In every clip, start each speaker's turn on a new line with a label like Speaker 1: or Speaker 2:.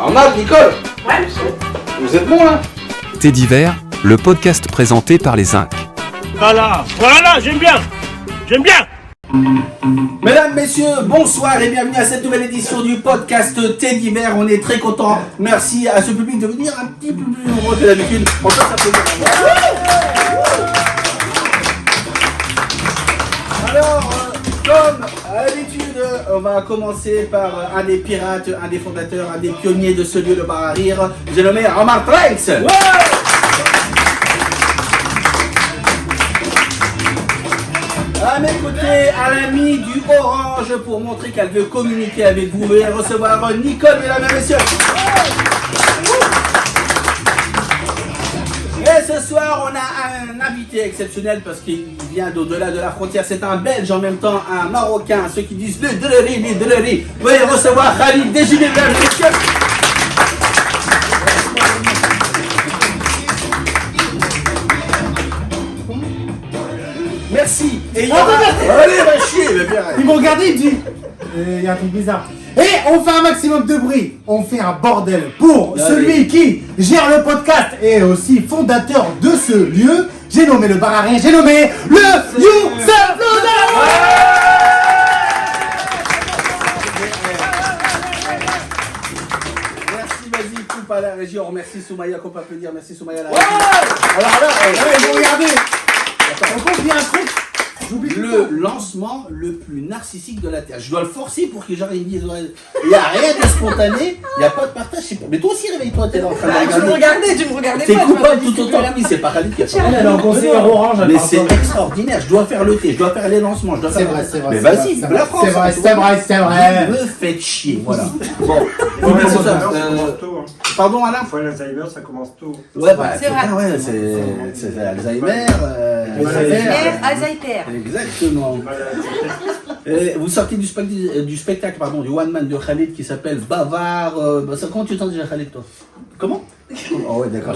Speaker 1: En marque, Nicole.
Speaker 2: Ouais, monsieur.
Speaker 1: Vous êtes bon là?
Speaker 3: Thé d'hiver, le podcast présenté par les Inc.
Speaker 4: Voilà, j'aime bien.
Speaker 1: Mesdames, messieurs, bonsoir et bienvenue à cette nouvelle édition du podcast Thé d'hiver. On est très contents. Merci à ce public de venir un petit peu plus nombreux que d'habitude. On peut s'applaudir. Alors, comme à l'habitude, on va commencer par un des pirates, un des fondateurs, un des pionniers de ce lieu, le bar à rire. J'ai nommé Omar Trax. À mes côtés, à l'ami du Orange pour montrer qu'elle veut communiquer avec vous et recevoir Nicole, mesdames et messieurs. Et ce soir, on a un invité exceptionnel parce qu'il vient d'au-delà de la frontière. C'est un Belge en même temps, un Marocain, ceux qui disent le Deleri. Veuillez recevoir Khalid Desjili, mesdames et messieurs. Merci. Et allez, va chier, mais bien.
Speaker 5: Il me regardait, il me dit il y a un truc bizarre. Et on fait un maximum de bruit. On fait un bordel pour celui qui gère le podcast et aussi fondateur de ce lieu. J'ai nommé le bar à rien, j'ai nommé le Youssef Loda.
Speaker 1: Merci, vas-y, coupe à la région. Merci Soumaya, qu'on peut applaudir. Merci Soumaya. Alors là,
Speaker 5: Vous regardez. On confie un truc.
Speaker 1: le lancement le plus narcissique de la Terre. Je dois le forcer pour que j'arrive les oreilles. Il n'y a rien de spontané, il n'y a pas de partage. Mais toi aussi, réveille-toi, t'es là en train de regarder.
Speaker 2: Tu me regardais
Speaker 1: T'es
Speaker 2: pas.
Speaker 1: coupable tout autant que lui, c'est pas Khalid qui a fait.
Speaker 5: Elle est en conseillère orange.
Speaker 1: Mais c'est extraordinaire, je dois faire le thé, je dois faire les lancements, je dois faire...
Speaker 5: C'est vrai.
Speaker 1: Mais vas-y, la France.
Speaker 5: C'est vrai.
Speaker 1: Vous me faites chier, voilà. Bon,
Speaker 6: Ça commence tôt.
Speaker 1: pardon Alain.
Speaker 6: Fois l'Alzheimer, ça commence tôt.
Speaker 1: Ouais, bah,
Speaker 2: C'est vrai.
Speaker 1: ouais, c'est Alzheimer.
Speaker 2: Alzheimer.
Speaker 1: Exactement. Vous sortez du spectacle, du one man de Khalid qui s'appelle Bavard. Comment tu t'en dis, Khalid, toi?
Speaker 4: Comment?
Speaker 1: Oh ouais, d'accord.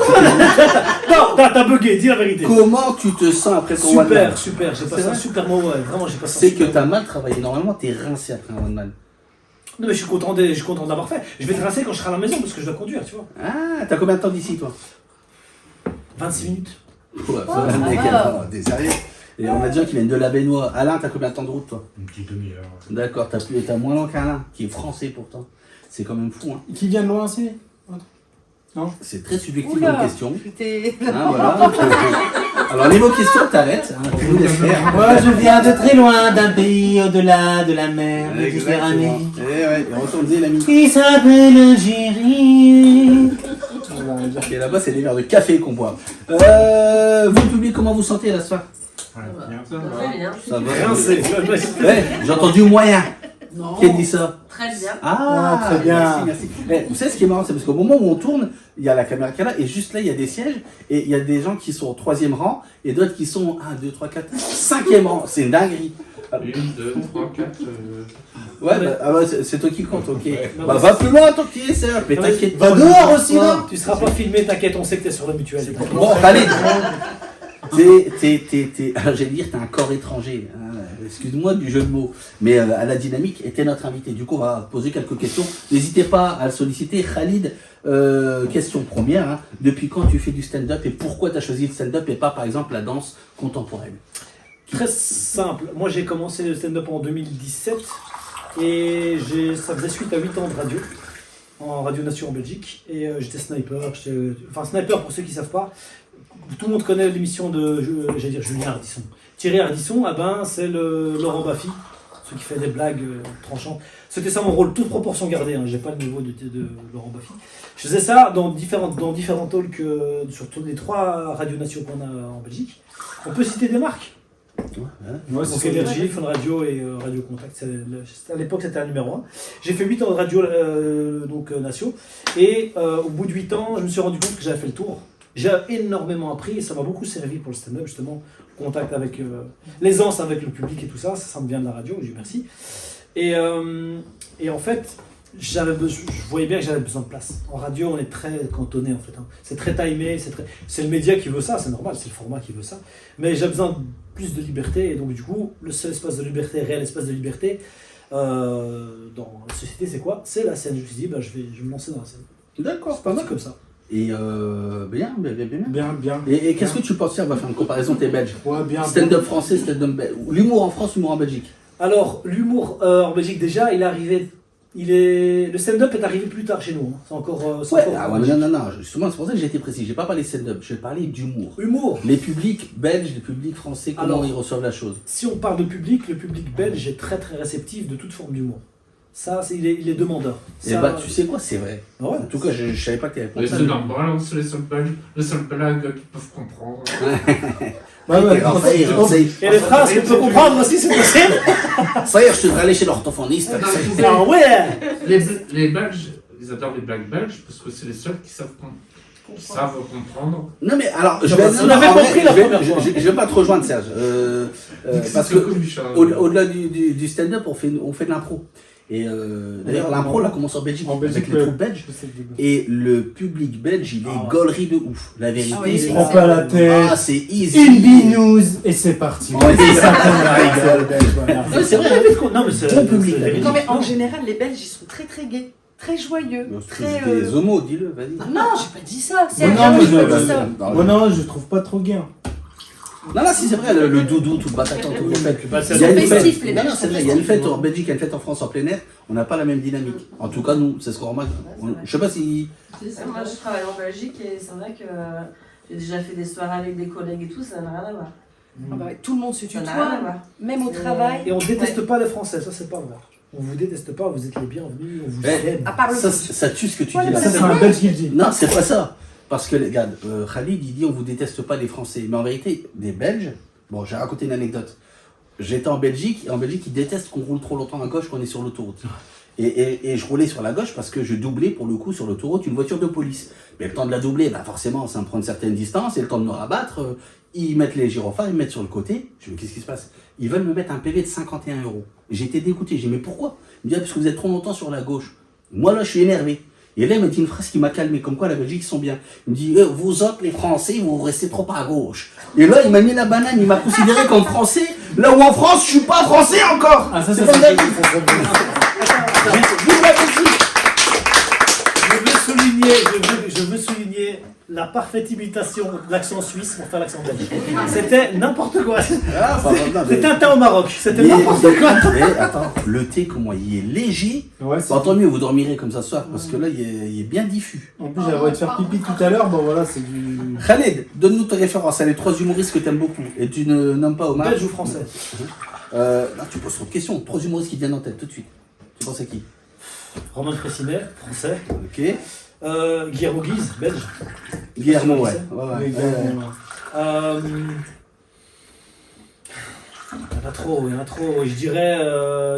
Speaker 4: Non, t'as bugué, dis la vérité.
Speaker 1: Comment tu te sens après ton one man?
Speaker 4: Super, j'ai passé un super moment, ouais, vraiment j'ai passé un
Speaker 1: C'est
Speaker 4: super
Speaker 1: que t'as mal travaillé. Normalement, t'es rincé après un one man.
Speaker 4: Non mais je suis content de l'avoir fait. Je vais te rincer quand je serai à la maison parce que je dois conduire, tu vois.
Speaker 1: Ah, t'as combien de temps d'ici, toi?
Speaker 4: 26 minutes.
Speaker 1: Ouais, t'es sérieux? Et on a des gens qui viennent de la baignoire. Alain, t'as combien de temps de route, toi?
Speaker 6: Une petite demi-heure.
Speaker 1: D'accord, t'as moins long qu'Alain, qui est français pourtant. C'est quand même fou, hein.
Speaker 5: Qui vient de loin, c'est
Speaker 1: C'est très subjectif
Speaker 2: Oula.
Speaker 1: comme question.
Speaker 2: T'es...
Speaker 1: Hein, voilà. Alors, niveau question, t'arrêtes. Hein, tu nous laisses faire.
Speaker 5: Moi, je viens de très loin, d'un pays au-delà de la mer Méditerranée.
Speaker 1: Et ouais, et retournez l'ami.
Speaker 5: Qui s'appelle Algérie.
Speaker 1: Et là-bas, c'est des verres de café qu'on boit. Vous, le public, comment vous sentez là ce soir?
Speaker 6: Bien.
Speaker 2: Très bien.
Speaker 1: Ça va.
Speaker 4: Rincé.
Speaker 1: Ouais, j'ai entendu moyen.
Speaker 2: Non.
Speaker 1: Qui a dit ça?
Speaker 2: Très bien.
Speaker 1: Ah,
Speaker 5: très bien.
Speaker 1: Merci. Vous savez ce qui est marrant, c'est parce qu'au moment où on tourne, il y a la caméra qui est là, et juste là, il y a des sièges, et il y a des gens qui sont au 3e rang, et d'autres qui sont 1, 2, 3, 4, 5e rang. C'est une dinguerie.
Speaker 6: 1, 2, 3, 4.
Speaker 1: Ouais, c'est toi qui compte, ok. Bah, va plus loin, toi qui es sérieux. Mais t'inquiète
Speaker 5: Va
Speaker 1: pas.
Speaker 5: dehors aussi, non?
Speaker 4: Tu seras pas filmé, t'inquiète, on sait que t'es sur la mutuelle.
Speaker 1: Bon, allez. J'allais dire, t'es un corps étranger. Hein. Excuse-moi du jeu de mots. Mais à la dynamique était notre invité. Du coup, on va poser quelques questions. N'hésitez pas à le solliciter. Khalid, question première. Hein. Depuis quand tu fais du stand-up et pourquoi tu as choisi le stand-up et pas, par exemple, la danse contemporaine?
Speaker 4: Très simple. Moi, j'ai commencé le stand-up en 2017 et ça faisait suite à 8 ans de radio, en Radio Nation en Belgique. Et j'étais sniper. Enfin, sniper, pour ceux qui ne savent pas, tout le monde connaît l'émission de, Julien Ardisson. Thierry Ardisson, c'est le Laurent Baffy, celui qui fait des blagues tranchantes. C'était ça mon rôle, toute proportion gardée. J'ai pas le niveau de Laurent Baffy. Je faisais ça dans différents talks sur toutes les 3 radios nationales qu'on a en Belgique. On peut citer des marques.
Speaker 1: Ouais,
Speaker 4: Donc Énergie, Fun Radio et Radio Contact. À l'époque, c'était un numéro 1. J'ai fait 8 ans de radio nationaux. Et au bout de 8 ans, je me suis rendu compte que j'avais fait le tour. J'ai énormément appris et ça m'a beaucoup servi pour le stand-up, justement. Contact avec l'aisance avec le public et tout ça. Ça me vient de la radio, je dis merci. Et en fait, je voyais bien que j'avais besoin de place. En radio, on est très cantonné en fait. C'est très timé, c'est le média qui veut ça, c'est normal, c'est le format qui veut ça. Mais j'ai besoin de plus de liberté et donc du coup, le seul espace de liberté, réel espace de liberté dans la société, c'est quoi? C'est la scène. Je me suis dit, je vais me lancer dans la scène.
Speaker 1: D'accord,
Speaker 4: C'est
Speaker 1: pas
Speaker 4: pas
Speaker 1: mal.
Speaker 4: comme ça.
Speaker 1: Et bien.
Speaker 5: Bien.
Speaker 1: Et qu'est-ce que tu penses, tiens, on va faire une comparaison, t'es belge.
Speaker 5: Ouais, bien.
Speaker 1: Stand-up français, stand-up belge. L'humour en France, l'humour en Belgique.
Speaker 4: Alors, l'humour en Belgique, déjà, le stand-up est arrivé plus tard chez nous. Hein. C'est encore.
Speaker 1: Mais non, justement, c'est pour ça que j'ai été précis. J'ai pas parlé stand-up, je vais parler d'humour.
Speaker 4: Humour.
Speaker 1: Les publics belges, les publics français, comment
Speaker 4: Alors,
Speaker 1: ils reçoivent la chose?
Speaker 4: Si on parle de public, le public belge est très très réceptif de toute forme d'humour. Ça, il est demandeur.
Speaker 1: Et
Speaker 4: Ça,
Speaker 1: bah, tu sais quoi, c'est vrai.
Speaker 4: ouais.
Speaker 1: En tout cas, je savais pas que t'avais
Speaker 6: Mais
Speaker 1: répondu.
Speaker 6: c'est normal, c'est les seuls blagues qu'ils peuvent comprendre.
Speaker 4: Et les phrases qu'on peut comprendre aussi, c'est possible.
Speaker 1: Ça y est, je te devrais aller chez l'orthophoniste.
Speaker 4: Ah ouais.
Speaker 6: Les Belges, ils adorent les blagues belges parce que c'est les seuls qui savent comprendre.
Speaker 1: Non mais alors, je
Speaker 4: On avait compris la première fois.
Speaker 1: Je vais pas te rejoindre, Serge. Parce que
Speaker 6: Coluche, hein.
Speaker 1: au-delà du stand-up, on fait de l'impro. Et d'ailleurs, l'impro, là, commence en Belgique,
Speaker 5: En Belgique,
Speaker 1: avec les troupes belges. Et le public belge, il est gaulerie de ouf. La vérité,
Speaker 2: oui,
Speaker 1: c'est
Speaker 5: Prends pas la tête.
Speaker 1: Ah, c'est easy.
Speaker 5: Une B-News et c'est parti.
Speaker 1: Ouais, c'est ça.
Speaker 4: Non, mais c'est vrai. Non, mais c'est
Speaker 1: Bon public,
Speaker 4: c'est-
Speaker 1: là.
Speaker 2: Non mais en général, les Belges, ils sont très très gays, très joyeux, très...
Speaker 1: Des homos, dis-le, vas-y.
Speaker 2: Non, j'ai pas dit ça, c'est
Speaker 5: Non,
Speaker 2: jamais
Speaker 5: mais
Speaker 2: j'ai pas
Speaker 5: je-
Speaker 2: dit ça.
Speaker 5: Non, je trouve pas trop gain.
Speaker 1: Non, si, c'est vrai, le doudou, tout le bataclan, tout le fait.
Speaker 4: Bah,
Speaker 1: Il y a une
Speaker 2: festifs,
Speaker 1: fête.
Speaker 2: les
Speaker 1: Non,
Speaker 2: Belges
Speaker 1: c'est
Speaker 2: sont
Speaker 1: vrai, il y a une fête
Speaker 2: festifs.
Speaker 1: en Belgique, il y a une fête en France en plein air. On n'a pas la même dynamique. En tout cas, nous, c'est ce qu'on remarque. Je sais pas si.
Speaker 7: Moi, je travaille en Belgique et c'est vrai que j'ai déjà fait des soirées avec des collègues et tout, ça n'a rien à voir.
Speaker 2: Ah bah ouais, tout le monde se
Speaker 7: Ça n'a rien à
Speaker 2: tutoie,
Speaker 7: voir.
Speaker 2: même au travail.
Speaker 4: Et on déteste pas les Français, ça c'est pas vrai. On vous déteste pas, vous êtes les bienvenus, on vous
Speaker 1: Eh,
Speaker 4: aime.
Speaker 2: À part le
Speaker 1: Ça tue ce que tu
Speaker 2: Ouais,
Speaker 1: dis là.
Speaker 2: mais
Speaker 5: Ça, c'est un belge qui le dit.
Speaker 1: Non, c'est pas ça. Parce que, regarde, Khalid, il dit on vous déteste pas les Français. Mais en vérité, les Belges, bon, j'ai raconté une anecdote. J'étais en Belgique, et en Belgique, ils détestent qu'on roule trop longtemps à gauche quand on est sur l'autoroute. Et je roulais sur la gauche parce que je doublais pour le coup sur l'autoroute une voiture de police. Mais le temps de la doubler, bah forcément, ça me prend une certaine distance et le temps de me rabattre, ils mettent les gyrophares, ils me mettent sur le côté. Je me dis, qu'est-ce qui se passe? Ils veulent me mettre un PV de 51 €. J'ai été dégoûté, j'ai dit, mais pourquoi? Il me dit, ah, parce que vous êtes trop longtemps sur la gauche. Moi là, je suis énervé. Et là, il m'a dit une phrase qui m'a calmé, comme quoi la Belgique, ils sont bien. Il me dit, vous autres, les Français, vous restez trop à gauche. Et là, il m'a mis la banane, il m'a considéré comme Français, là où en France, je suis pas Français encore.
Speaker 5: Ah, ça,
Speaker 1: C'est
Speaker 5: ça,
Speaker 1: pas
Speaker 5: c'est
Speaker 1: d'accord.
Speaker 4: Je veux souligner la parfaite imitation de l'accent suisse pour faire l'accent belge. C'était n'importe quoi.
Speaker 1: Ah, enfin, non, mais-
Speaker 4: C'était un thé au Maroc. C'était
Speaker 1: Mais-
Speaker 4: n'importe quoi.
Speaker 1: mais attends, le thé, comment il est léger.
Speaker 5: Ouais, c'est...
Speaker 1: Bon, tant mieux, vous dormirez comme ça ce soir, parce que là, il est bien diffus.
Speaker 5: En plus, j'avais de faire pipi tout à l'heure, bon voilà, c'est du...
Speaker 1: Khaled, donne-nous tes références à les 3 humoristes que t'aimes beaucoup. Et tu ne nommes pas Omar.
Speaker 4: Belge ou français?
Speaker 1: Là, tu poses trop de questions. 3 humoristes qui te viennent en tête tout de suite. Tu penses à qui?
Speaker 4: Romain Fressinet, français.
Speaker 1: Ok.
Speaker 4: Guillermo Guise, belge.
Speaker 1: Guillermo, ouais.
Speaker 5: Oui, bon,
Speaker 4: Il y en a trop. Je dirais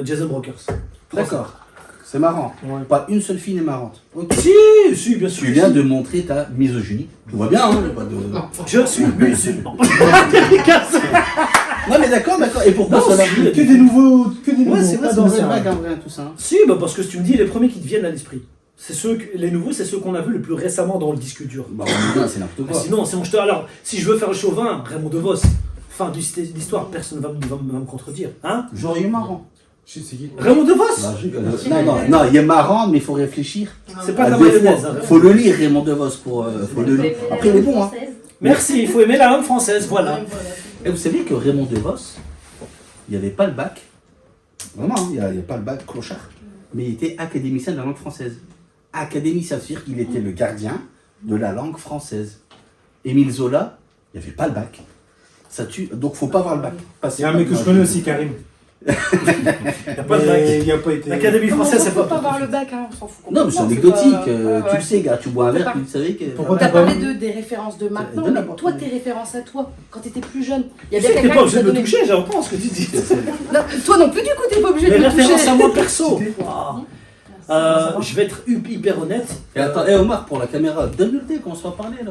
Speaker 4: Jason Brokers.
Speaker 1: D'accord. C'est marrant.
Speaker 5: Ouais.
Speaker 1: Pas une seule fille n'est marrante. Ok.
Speaker 4: Si, bien sûr.
Speaker 1: Tu viens de montrer ta misogynie. Tu vois bien, hein, pas de...
Speaker 4: Je suis musulman.
Speaker 1: Non mais d'accord. Et pourquoi
Speaker 4: Non,
Speaker 1: cela?
Speaker 4: si.
Speaker 5: Que des nouveaux,
Speaker 1: Ouais, c'est vrai, c'est
Speaker 5: pas
Speaker 1: une vraie
Speaker 5: d'anciens.
Speaker 1: blague en vrai, tout ça. hein.
Speaker 4: Si, bah parce que si tu me dis les premiers qui te viennent à l'esprit. Les nouveaux, c'est ceux qu'on a vus le plus récemment dans le disque dur.
Speaker 1: Bah, on est bien, c'est n'importe
Speaker 4: Mais
Speaker 1: quoi.
Speaker 4: sinon, alors, si je veux faire le chauvin, Raymond DeVos, fin de l'histoire, personne ne va me contredire. Hein?
Speaker 1: J'aurais eu marrant.
Speaker 5: Je sais qui.
Speaker 4: Raymond DeVos
Speaker 1: Non, je rigole. Non, il est marrant, mais il faut réfléchir.
Speaker 4: C'est pas
Speaker 1: À
Speaker 4: de la
Speaker 1: deux
Speaker 4: mayonnaise.
Speaker 1: fois.
Speaker 4: hein.
Speaker 1: Faut le lire, Raymond DeVos, faut le lire. Après, il est bon, hein.
Speaker 4: Merci, il faut aimer la langue française, voilà.
Speaker 1: Et vous saviez que Raymond DeVos, il n'y avait pas le bac. Vraiment, hein, il n'y avait pas le bac clochard. Mais il était académicien de la langue française. Académicien, c'est-à-dire qu'il était le gardien de la langue française. Émile Zola, il n'y avait pas le bac. Ça tue, donc faut pas avoir le bac.
Speaker 5: Il y a un mec que je connais aussi, Karim.
Speaker 4: Il n'y a pas de
Speaker 5: Mais
Speaker 4: bac.
Speaker 5: il n'y a pas été...
Speaker 4: L'Académie française, c'est
Speaker 2: Faut
Speaker 4: pas.
Speaker 2: pas avoir le bac, hein, on s'en fout.
Speaker 1: Non, mais c'est
Speaker 2: complètement,
Speaker 1: anecdotique.
Speaker 2: pas-
Speaker 1: Tu le sais, gars, tu bois un verre, tu savais que.
Speaker 5: Pourquoi
Speaker 2: T'as
Speaker 5: t'as pas
Speaker 2: parlé
Speaker 5: vu
Speaker 2: des références de maintenant,
Speaker 1: de
Speaker 2: mais
Speaker 1: n'importe
Speaker 2: toi,
Speaker 1: quoi.
Speaker 2: tes références à toi, quand t'étais plus jeune. Il y
Speaker 4: Tu
Speaker 2: a
Speaker 4: sais
Speaker 2: bien
Speaker 4: que t'es
Speaker 2: quelqu'un
Speaker 4: pas
Speaker 2: qui
Speaker 4: obligé
Speaker 2: t'a
Speaker 4: de me
Speaker 2: donné.
Speaker 4: toucher, j'entends ce que tu dis.
Speaker 2: Non, toi non plus, du coup, t'es pas obligé de
Speaker 4: Les
Speaker 2: me toucher.
Speaker 4: références à moi perso. Je vais être hyper honnête.
Speaker 1: Et attends, Omar, pour la caméra, donne-le le thé, qu'on se va parler là.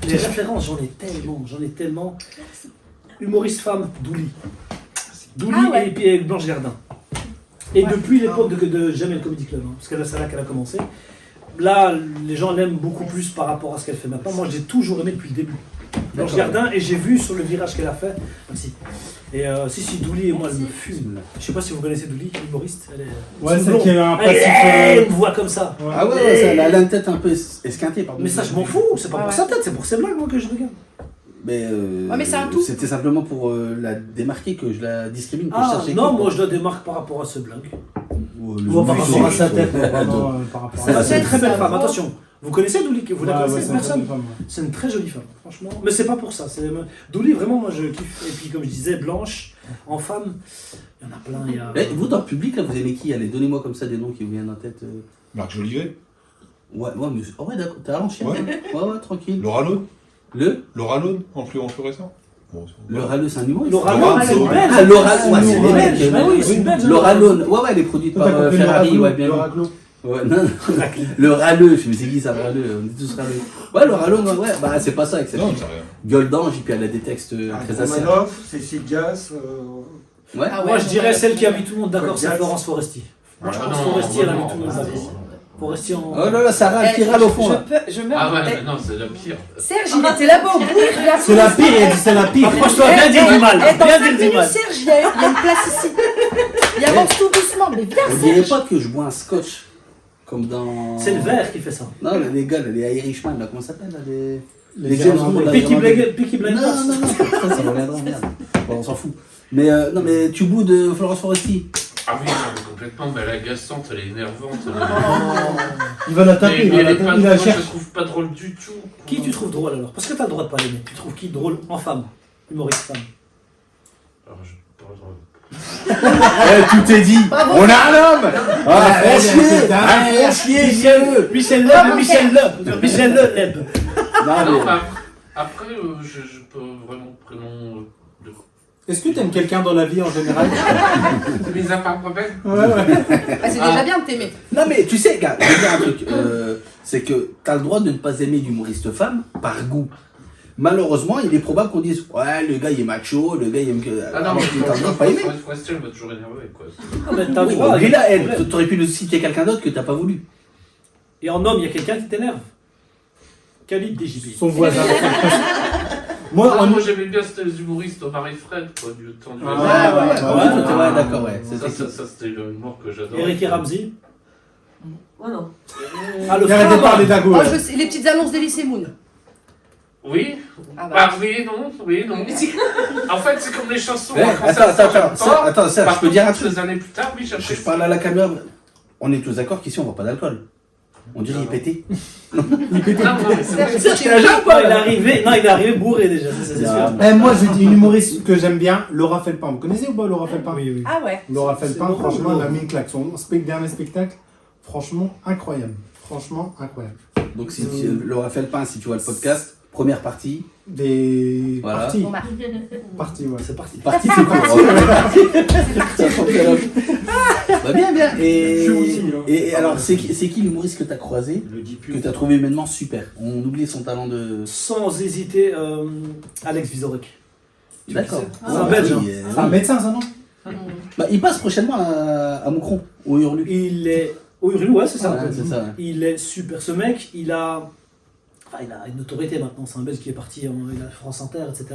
Speaker 4: Les références, j'en ai tellement. Humoriste femme, Douli. Douli
Speaker 2: Ah ouais.
Speaker 4: et puis Blanche Gardin. Et depuis l'époque de Jamel Comedy Club, hein, parce que c'est là qu'elle a commencé. Là, les gens l'aiment beaucoup plus par rapport à ce qu'elle fait maintenant. Moi, j'ai toujours aimé depuis le début. Blanche Gardin, et j'ai vu sur le virage qu'elle a fait. Merci. Et si, Douli et moi, elle me fume. Je sais pas si vous connaissez Douli, l'humoriste. Elle est...
Speaker 5: Ouais,
Speaker 4: c'est
Speaker 5: celle
Speaker 4: blond.
Speaker 5: qui a un
Speaker 4: Elle
Speaker 5: passif.
Speaker 4: me voit comme ça.
Speaker 1: Ah ouais, elle a une tête un peu esquintée, pardon.
Speaker 4: Mais ça, je m'en fous. C'est pas
Speaker 2: Ah
Speaker 4: pour
Speaker 2: ouais.
Speaker 4: sa tête, c'est pour ses blagues, moi, que je regarde.
Speaker 1: Mais,
Speaker 2: mais c'est un tout.
Speaker 1: C'était simplement pour la démarquer que je la discrimine. Que je
Speaker 4: Ah
Speaker 1: cherchais
Speaker 4: non,
Speaker 1: qui,
Speaker 4: moi, je la démarque par rapport à ce blague.
Speaker 1: Ou
Speaker 4: par rapport à sa tête.
Speaker 5: Par rapport
Speaker 4: C'est
Speaker 5: à
Speaker 4: une très belle
Speaker 2: ça
Speaker 4: femme,
Speaker 2: va.
Speaker 4: attention. Vous connaissez Douli? Vous la connaissez,
Speaker 5: c'est
Speaker 4: personne?
Speaker 5: une femme, ouais.
Speaker 4: C'est une très jolie femme, franchement. Mais c'est pas pour ça. Douli, vraiment, moi, je kiffe. Et puis, comme je disais, Blanche, en femme, il y en a plein. Il y a...
Speaker 1: Eh, vous, dans le public, là, vous aimez qui? Allez, donnez-moi comme ça des noms qui vous viennent en tête.
Speaker 8: Marc Jolivet,
Speaker 1: Ouais, mais... Oh ouais, d'accord, t'as à l'ancienne.
Speaker 8: Ouais.
Speaker 1: Ouais, tranquille.
Speaker 8: Laura Lone,
Speaker 1: Laura
Speaker 8: Lone, en plus récent. Bon,
Speaker 1: Lone, c'est un humoriste.
Speaker 4: Laura
Speaker 8: Laura,
Speaker 4: Lone, c'est
Speaker 8: c'est
Speaker 4: une
Speaker 8: vrai.
Speaker 4: belge.
Speaker 1: Ah, Laura, ouais, c'est
Speaker 4: une
Speaker 1: des
Speaker 4: belge.
Speaker 1: Belges.
Speaker 4: Ah oui, c'est une belge.
Speaker 1: Laura Lone, ouais, elle est produite
Speaker 5: Toi,
Speaker 1: par
Speaker 5: t'as compris
Speaker 1: Ferrari,
Speaker 5: Laura
Speaker 1: ouais, bien.
Speaker 5: Laura Clos.
Speaker 1: Ouais, non, le râleux, je me suis dit, qui ça, le râleux? On est tous râleux. Ouais, le râleux, ouais, bah c'est pas ça, avec cette
Speaker 8: Non, c'est rien.
Speaker 1: gueule d'ange, et puis elle a des textes très acerbes.
Speaker 9: Romanov, Cécile Dias,
Speaker 1: Ouais.
Speaker 2: Ah ouais,
Speaker 4: Moi, je dirais celle qui a mis tout le monde d'accord, c'est
Speaker 9: Diaz.
Speaker 4: Florence Foresti.
Speaker 6: Ah
Speaker 4: Florence
Speaker 6: non,
Speaker 4: Foresti, elle a mis
Speaker 6: non,
Speaker 4: tout le monde
Speaker 6: non,
Speaker 4: d'accord.
Speaker 6: non.
Speaker 4: Foresti en.
Speaker 1: Oh là là, ça râle, qui
Speaker 2: Eh,
Speaker 1: râle au fond, là.
Speaker 2: je meurs.
Speaker 6: Ah ouais,
Speaker 2: Eh,
Speaker 6: mais non, c'est la pire.
Speaker 2: Serge, il était là-bas au bout.
Speaker 5: C'est la pire, il a dit c'est la pire.
Speaker 4: Approche-toi, bien dire du mal.
Speaker 2: Dans
Speaker 4: Bien
Speaker 2: 5
Speaker 4: dire du
Speaker 2: minutes,
Speaker 4: mal.
Speaker 2: Serge, il y a une place ici. Il avance tout doucement, mais viens,
Speaker 1: On dirait
Speaker 2: Serge.
Speaker 1: pas que je bois un scotch, comme dans...
Speaker 4: C'est le verre qui fait ça.
Speaker 1: Non, les gars, les Irishman, là, comment ça s'appelle, là, les
Speaker 5: James
Speaker 1: James
Speaker 5: Bond,
Speaker 1: Bond, là,
Speaker 4: Peaky
Speaker 1: vraiment-
Speaker 4: Blinders.
Speaker 1: Non, ça reviendra, merde. Bon, on s'en fout. Mais non, mais tu boues de Florence Foresti.
Speaker 6: Ah oui, non, mais complètement, mais elle est agaçante, elle est énervante.
Speaker 5: Il va la taper, il
Speaker 6: Mais
Speaker 5: va
Speaker 6: elle est pas
Speaker 5: la
Speaker 6: drôle, je
Speaker 5: chercher.
Speaker 6: la trouve pas drôle du tout.
Speaker 4: Qui tu trouves drôle alors? Parce que t'as le droit de pas l'aimer. Tu trouves qui drôle en femme? Humoriste femme.
Speaker 6: Alors, je pas drôle.
Speaker 5: Tout est dit. On a un homme.
Speaker 1: Ah,
Speaker 5: fais chier.
Speaker 1: Ah, chier,
Speaker 4: Michel Le Leb.
Speaker 6: Non,
Speaker 1: Non,
Speaker 6: mais après, je peux vraiment prénom de...
Speaker 5: Est-ce que t'aimes quelqu'un dans la vie en général?
Speaker 6: Mis à part moi-même.
Speaker 2: Ah, c'est déjà bien de t'aimer.
Speaker 1: Non, mais tu sais, gars, je vais dire un truc. C'est que t'as le droit de ne pas aimer d'humoriste femme par goût. Malheureusement, il est probable qu'on dise ouais, le gars il est macho, le gars il aime que.
Speaker 6: Ah non, mais
Speaker 1: t'as le droit de pas aimer.
Speaker 6: Forestier, elle m'a toujours énervé, quoi.
Speaker 4: Ah, mais t'as le
Speaker 1: Oui,
Speaker 4: droit.
Speaker 1: bon,
Speaker 4: il y a
Speaker 1: là,
Speaker 4: pas de
Speaker 1: elle,
Speaker 4: problème.
Speaker 1: t'aurais pu nous citer quelqu'un d'autre que t'as pas voulu.
Speaker 4: Et en homme, il y a quelqu'un qui t'énerve. Khalid DJB.
Speaker 5: Son voisin.
Speaker 6: Ah,
Speaker 5: Moi,
Speaker 6: moi j'aimais bien les humoristes Omar et Fred, quoi, du temps du
Speaker 5: Ah,
Speaker 1: Ouais,
Speaker 5: ouais,
Speaker 1: d'accord, ouais.
Speaker 6: Ça, c'était l'humour que j'adore.
Speaker 4: Eric et Ramsey.
Speaker 7: Oh non.
Speaker 4: Ah, le
Speaker 5: il arrête de
Speaker 4: frère.
Speaker 5: parler d'Ago.
Speaker 2: Oh, je sais, les petites annonces d'Elysée Moon.
Speaker 6: Oui.
Speaker 2: Ah bah.
Speaker 6: Bah oui, non, oui, non. En fait, c'est comme les chansons.
Speaker 1: Ouais,
Speaker 6: quand ça sort, j'aime pas.
Speaker 1: attends, ça,
Speaker 6: Par
Speaker 1: je peux dire un
Speaker 6: contre,
Speaker 1: truc.
Speaker 6: des années plus tard, oui, j'aime
Speaker 1: Je parle à la caméra. On est tous d'accord qu'ici on voit pas d'alcool. On dirait il est pété.
Speaker 6: Non, non, mais c'est vrai.
Speaker 2: Serge,
Speaker 4: Il est arrivé bourré déjà, ça, c'est sûr.
Speaker 5: Moi, je dis une humoriste que j'aime bien, Laura Felpin. Vous connaissez ou pas Laura Felpin?
Speaker 4: Oui, oui.
Speaker 2: Ah ouais.
Speaker 5: Laura
Speaker 4: C'est
Speaker 5: Felpin,
Speaker 4: drôle,
Speaker 5: franchement,
Speaker 4: Laura.
Speaker 5: elle a mis une claque. Son dernier spectacle, franchement, incroyable. Franchement, incroyable.
Speaker 1: Donc, si tu, Laura Felpin, si tu vois le podcast, première partie.
Speaker 5: Des
Speaker 1: Voilà.
Speaker 5: parties.
Speaker 2: Bon bah.
Speaker 5: Parties, ouais.
Speaker 4: C'est parti.
Speaker 1: Partie, c'est cool. Bah, bien, bien.
Speaker 5: Je aussi, hein.
Speaker 1: Et alors, c'est qui l'humoriste que t'as croisé,
Speaker 9: le dis plus.
Speaker 1: que t'as trouvé humainement super? On oublie son talent de.
Speaker 4: Sans hésiter, Alex Vizorek.
Speaker 1: D'accord.
Speaker 4: C'est un Belge, hein.
Speaker 5: C'est un médecin, ça, non?
Speaker 1: Bah, il passe prochainement à Moucron, au Hurlu.
Speaker 4: Il est. Oh, Hurlu, ouais, c'est ça.
Speaker 1: Ouais, c'est ça, ouais.
Speaker 4: Il est super. Ce mec, il a. Enfin, il a une autorité maintenant. C'est un Belge qui est parti il a France Inter, etc.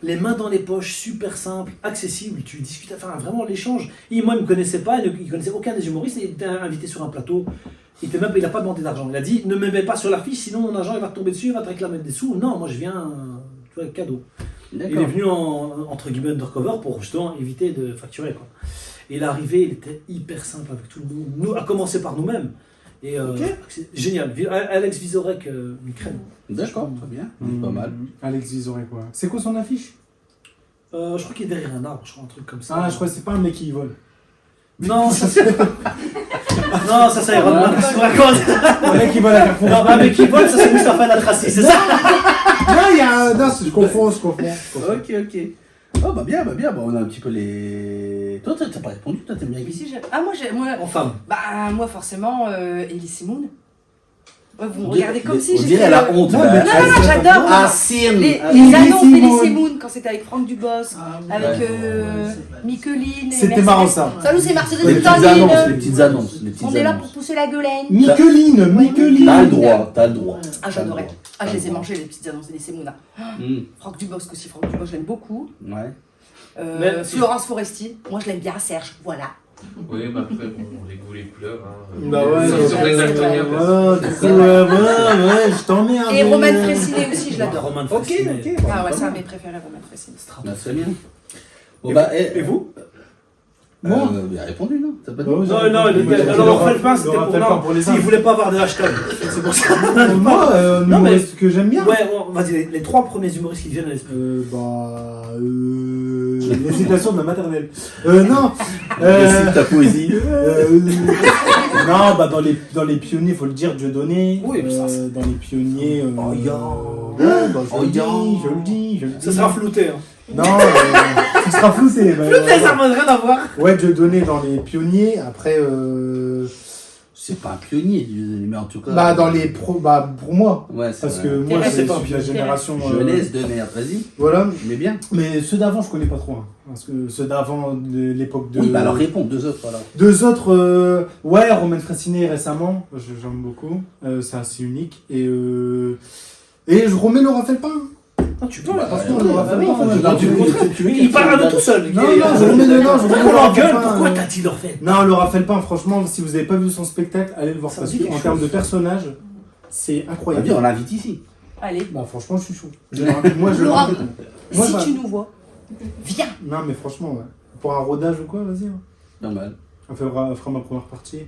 Speaker 4: Les mains dans les poches, super simple, accessible. Tu discutes, enfin vraiment l'échange. Moi, il me connaissait pas, il connaissait aucun des humoristes. Il était invité sur un plateau. Il n'a pas demandé d'argent. Il a dit ne me mets pas sur l'affiche, sinon mon agent il va te tomber dessus, il va te réclamer des sous. Non, moi je viens, tu vois, cadeau. Il est
Speaker 1: D'accord.
Speaker 4: venu entre guillemets undercover pour justement éviter de facturer, quoi. Et il est arrivé, il était hyper simple avec tout le monde, nous, à commencer par nous-mêmes. Et c'est génial. Alex Vizorek, une crème.
Speaker 1: D'accord, très bien. C'est pas mal.
Speaker 5: Alex Vizorek, quoi. C'est quoi son affiche?
Speaker 4: Je crois qu'il est derrière un arbre, je crois, un truc comme ça.
Speaker 5: Ah, je crois que c'est pas un mec qui vole.
Speaker 4: Non, ça c'est. Non, ça c'est Iron Man, je te raconte.
Speaker 5: Un mec qui vole à Carrefour.
Speaker 4: Non, un mec qui vole, ça c'est Mustapha Latraci, c'est ça?
Speaker 5: Non, il y a. Non, je confonds.
Speaker 1: Ok. Oh, bah bien. Bon, on a un petit peu les. Toi, t'as pas répondu, toi, t'aimes bien qui?
Speaker 2: Si, ah, moi,
Speaker 4: En femme.
Speaker 2: bah, moi, forcément, Elysée Moon. Ouais, vous me
Speaker 1: On
Speaker 2: regardez comme si
Speaker 1: on
Speaker 2: j'étais...
Speaker 1: dirait elle a honte.
Speaker 5: Non,
Speaker 1: bah,
Speaker 5: mais
Speaker 2: Non, non, j'adore.
Speaker 1: Ah, Sim.
Speaker 2: Les
Speaker 5: Elie
Speaker 2: annonces
Speaker 5: Semoun.
Speaker 2: d'Elie Semoun, quand c'était avec Franck Dubosc, avec Micheline.
Speaker 5: C'était marrant, ça.
Speaker 2: Salut, c'est Marcel
Speaker 1: Les petites annonces, les petites annonces. Les petites
Speaker 2: On est là
Speaker 1: annonces.
Speaker 2: pour pousser la gueulaine.
Speaker 5: Micheline.
Speaker 1: T'as le droit, t'as le droit.
Speaker 2: Ah, j'adorais.
Speaker 1: T'as
Speaker 2: Ah,
Speaker 1: le
Speaker 2: je les ai
Speaker 1: droit.
Speaker 2: mangées, les petites annonces d'Elie Semoun.
Speaker 1: Hum,
Speaker 2: Franck Dubosc aussi, Franck Dubosc, je l'aime beaucoup.
Speaker 1: Ouais.
Speaker 4: Mais-
Speaker 2: Florence Foresti, moi je l'aime bien, Serge, voilà.
Speaker 6: Oui, mais après, bon, les goûts, les couleurs. Hein,
Speaker 5: Bah ouais,
Speaker 6: ça,
Speaker 5: ouais,
Speaker 6: sur les
Speaker 2: ouais,
Speaker 6: daltoniens,
Speaker 2: ouais,
Speaker 6: parce que-
Speaker 5: Ouais, je t'emmerde.
Speaker 2: Et Roman Frécinet aussi, je l'adore.
Speaker 4: Roman
Speaker 5: Ok,
Speaker 4: Frécinet.
Speaker 5: ok.
Speaker 2: Ah ouais, c'est un de mes préférés, Roman Frécinet.
Speaker 1: Bah, très bien. Bon, bah,
Speaker 4: Et vous?
Speaker 5: Moi
Speaker 1: il a répondu, non? T'as pas dit?
Speaker 4: Non, alors Raphaël Pain, c'était pour... Non,
Speaker 5: pour les
Speaker 4: il voulait pas avoir de hashtag. C'est pour ça.
Speaker 5: Moi,
Speaker 4: Non, mais-
Speaker 5: ce que j'aime bien.
Speaker 4: Ouais, vas-y, les 3 premiers humoristes qui viennent à l'esprit.
Speaker 5: Les citations de ma maternelle. Non.
Speaker 1: Merci ta poésie.
Speaker 5: Non, bah dans les pionniers, faut le dire, Dieudonné.
Speaker 4: Oui, mais ça,
Speaker 5: dans les pionniers.
Speaker 1: Oh, ya.
Speaker 5: Ouais, bah, je
Speaker 1: Oh,
Speaker 5: le dis,
Speaker 1: ya.
Speaker 5: je le dis.
Speaker 4: Ça sera flouté. Hein.
Speaker 5: Non, ça sera flouté. bah,
Speaker 4: Flouté, ça n'a rien à voir.
Speaker 5: Ouais, Dieudonné dans les pionniers. Après,
Speaker 1: C'est pas un pionnier, mais en tout cas.
Speaker 5: bah dans les pros, bah pour moi.
Speaker 1: Ouais, c'est
Speaker 5: Parce
Speaker 1: vrai.
Speaker 5: que moi,
Speaker 4: Thérèse,
Speaker 5: je
Speaker 4: c'est pas un
Speaker 5: suis de la
Speaker 4: pionnier.
Speaker 5: génération.
Speaker 1: Jeunesse de merde, vas-y.
Speaker 5: Voilà.
Speaker 1: Mais bien.
Speaker 5: Mais ceux d'avant, je connais pas trop. Hein, parce que ceux d'avant, de l'époque de.
Speaker 1: Oui, bah alors réponds, 2 autres alors.
Speaker 5: 2 autres, ouais, Roman Frécinet récemment, j'aime beaucoup, c'est assez unique. Et je remets Laurent Felpin.
Speaker 4: Ah, tu peux,
Speaker 1: Bah,
Speaker 4: parce
Speaker 1: ouais,
Speaker 4: que
Speaker 1: bah, oui,
Speaker 4: non,
Speaker 1: tu veux
Speaker 4: il parle de tout seul.
Speaker 5: Non, je remets Laurent
Speaker 4: Pourquoi gueule?
Speaker 5: Felpin.
Speaker 4: Pourquoi t'as dit leur fait?
Speaker 5: Non, Laurent Felpin, franchement, si vous n'avez pas vu son spectacle, allez le voir.
Speaker 4: Ça
Speaker 5: Parce
Speaker 4: me dit
Speaker 5: qu'en
Speaker 4: quelque
Speaker 5: termes
Speaker 4: chose.
Speaker 5: de personnage, c'est
Speaker 1: On
Speaker 5: incroyable.
Speaker 1: on l'invite ici.
Speaker 2: Allez,
Speaker 5: Bah, franchement, je suis chaud. Moi, je le
Speaker 2: Laurent,
Speaker 5: rappelle. Moi,
Speaker 2: si
Speaker 5: bah-
Speaker 2: tu nous vois, viens.
Speaker 5: Non, mais franchement, ouais. Pour un rodage ou quoi, vas-y. Hein.
Speaker 1: Normal.
Speaker 5: On fera ma première partie.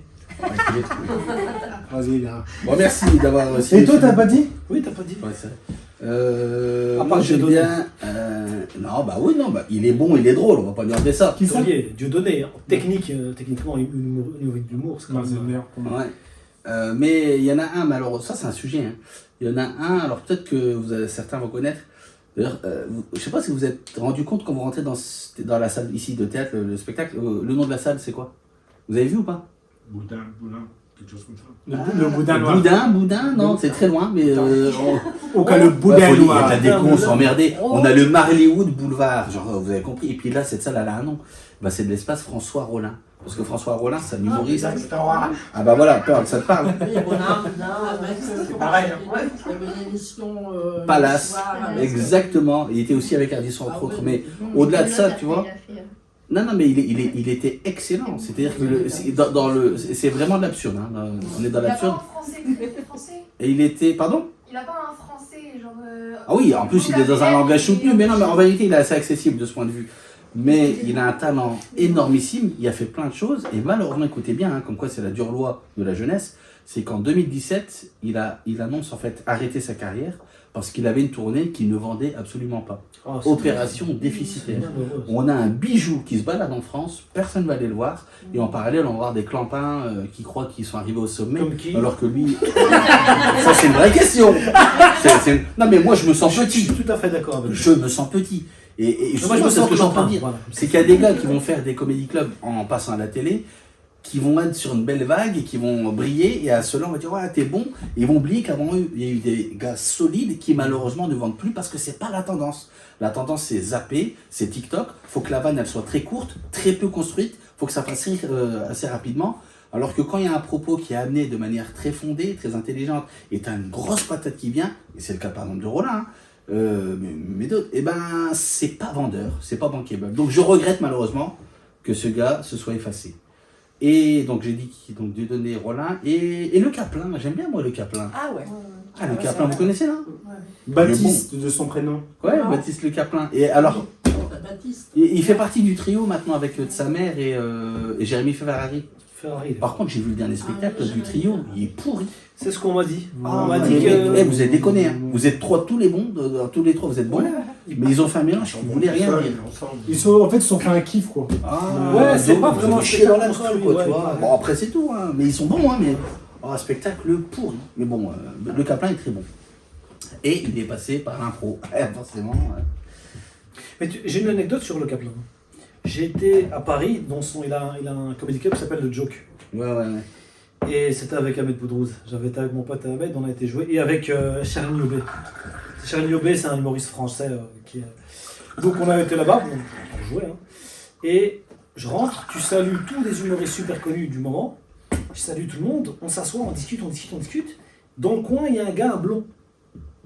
Speaker 5: Vas-y, gars.
Speaker 1: Bon, merci d'avoir.
Speaker 5: Et toi, t'as pas dit?
Speaker 4: Oui, t'as pas dit.
Speaker 1: Ouais, c'est vrai.
Speaker 4: À part
Speaker 1: Moi j'aime
Speaker 4: Dieudonné.
Speaker 1: bien. Non, bah oui, non, bah il est bon, il est drôle, on va pas lui enlever ça.
Speaker 5: Qui ça?
Speaker 4: Dieu donné. Techniquement, l'humour, c'est quand
Speaker 5: Non, c'est le
Speaker 4: même.
Speaker 5: meilleur pour moi.
Speaker 1: Ouais. Mais il y en a un, malheureusement, ça c'est un sujet. Hein. Il y en a un, alors peut-être que certains vont connaître. D'ailleurs, je sais pas si vous vous êtes rendu compte quand vous rentrez dans la salle ici de théâtre, le spectacle, le nom de la salle c'est quoi? Vous avez vu ou pas?
Speaker 8: Boudin, quelque chose comme ça.
Speaker 5: Le boudin noir.
Speaker 1: Boudin, non, c'est très loin, mais
Speaker 5: Au cas le
Speaker 1: ouais,
Speaker 5: boudin
Speaker 1: faut- il y a
Speaker 5: noir.
Speaker 1: de la déco, on s'emmerdait. On a le Marleywood Boulevard, genre vous avez compris. Et puis là, cette salle, elle a un nom. Bah, c'est de l'espace François Rollin. Parce que François Rollin, c'est un humoriste. Ah bah voilà, ça te parle.
Speaker 5: Pareil.
Speaker 1: Palace, exactement. Il était aussi avec Ardisson entre autres. Mais au-delà de ça, tu vois. Non, mais il était excellent. C'est-à-dire que c'est vraiment de l'absurde. Hein. On est dans l'absurde.
Speaker 9: Français.
Speaker 1: Et il était, pardon?
Speaker 9: Il a pas un français, genre.
Speaker 1: Ah oui, en plus il est dans un langage soutenu, mais non, mais en vérité il est assez accessible de ce point de vue. Mais il a un talent énormissime, il a fait plein de choses, et malheureusement, écoutez bien, hein, comme quoi c'est la dure loi de la jeunesse, c'est qu'en 2017, il annonce en fait arrêter sa carrière parce qu'il avait une tournée qu'il ne vendait absolument pas.
Speaker 4: Oh, c'est
Speaker 1: Opération déficitaire.
Speaker 4: malheureux.
Speaker 1: On a un bijou qui se balade en France, personne ne va aller le voir, et en parallèle, on va voir des clampins qui croient qu'ils sont arrivés au sommet,
Speaker 4: Comme qui?
Speaker 1: alors que lui... Ça, c'est une vraie question. Non, mais moi, je me sens
Speaker 4: Je
Speaker 1: petit.
Speaker 4: suis tout à fait d'accord avec
Speaker 1: Je me sens petit. Et
Speaker 4: moi, je
Speaker 1: justement,
Speaker 4: me
Speaker 1: c'est
Speaker 4: sens
Speaker 1: ce que j'entends
Speaker 4: clampin,
Speaker 1: dire.
Speaker 4: voilà.
Speaker 1: C'est qu'il y a des gars qui vont faire des comédie clubs en passant à la télé, qui vont être sur une belle vague et qui vont briller, et à ceux-là, on va dire, ouais, t'es bon. Et ils vont oublier qu'avant eux, il y a eu des gars solides qui, malheureusement, ne vendent plus parce que c'est pas la tendance. La tendance, c'est zapper, c'est TikTok. Faut que la vanne, elle soit très courte, très peu construite. Faut que ça fasse rire assez rapidement. Alors que quand il y a un propos qui est amené de manière très fondée, très intelligente, et t'as une grosse patate qui vient, et c'est le cas par exemple de Rollin, hein, mais d'autres, et ben c'est pas vendeur, c'est pas bankable. Donc je regrette malheureusement que ce gars se soit effacé. Et donc j'ai dit donc Dieudonné, Rollin et le Caplin, j'aime bien moi le Caplin.
Speaker 2: Ah ouais.
Speaker 1: Ah le Caplin, vous connaissez là?
Speaker 5: Baptiste de son prénom.
Speaker 1: Ouais, Baptiste Le Caplin. Et alors, il fait partie du trio maintenant avec sa mère et Jérémy Ferrari.
Speaker 4: Ferrari.
Speaker 1: Par contre, j'ai vu le dernier spectacle du trio, il est pourri.
Speaker 4: C'est ce qu'on m'a dit.
Speaker 1: Ah,
Speaker 4: On m'a
Speaker 1: mais-
Speaker 4: dit que.
Speaker 1: vous êtes déconnés, hein. Vous êtes tous les bons, tous les trois, vous êtes bons. Mais ils ont fait un mélange qui ne voulait rien dire.
Speaker 5: En fait, ils se sont fait un kiff, quoi.
Speaker 1: Ah,
Speaker 4: Ouais, c'est
Speaker 1: donc,
Speaker 4: pas
Speaker 1: vous
Speaker 4: vraiment
Speaker 1: avez chier dans la
Speaker 4: spectacle,
Speaker 1: gueule, quoi,
Speaker 4: ouais,
Speaker 1: tu vois.
Speaker 4: ouais.
Speaker 1: Bon, après, c'est tout, hein. Mais ils sont bons, hein. Mais un spectacle pourri. Mais bon, le Caplin est très bon. Et il est passé par l'impro. Forcément.
Speaker 4: Mais j'ai une anecdote sur le Caplin. J'ai été à Paris, il a un comedy club qui s'appelle le Joke.
Speaker 1: Ouais.
Speaker 4: Et c'était avec Ahmed Boudrouz. J'avais été avec mon pote Ahmed, on a été jouer. Et avec Charline Yobé. Charline Yobé, c'est un humoriste français Donc on a été là-bas, on jouait. Hein. Et je rentre, tu salues tous les humoristes super connus du moment. Je salue tout le monde, on s'assoit, on discute. Dans le coin, il y a un gars, un blond.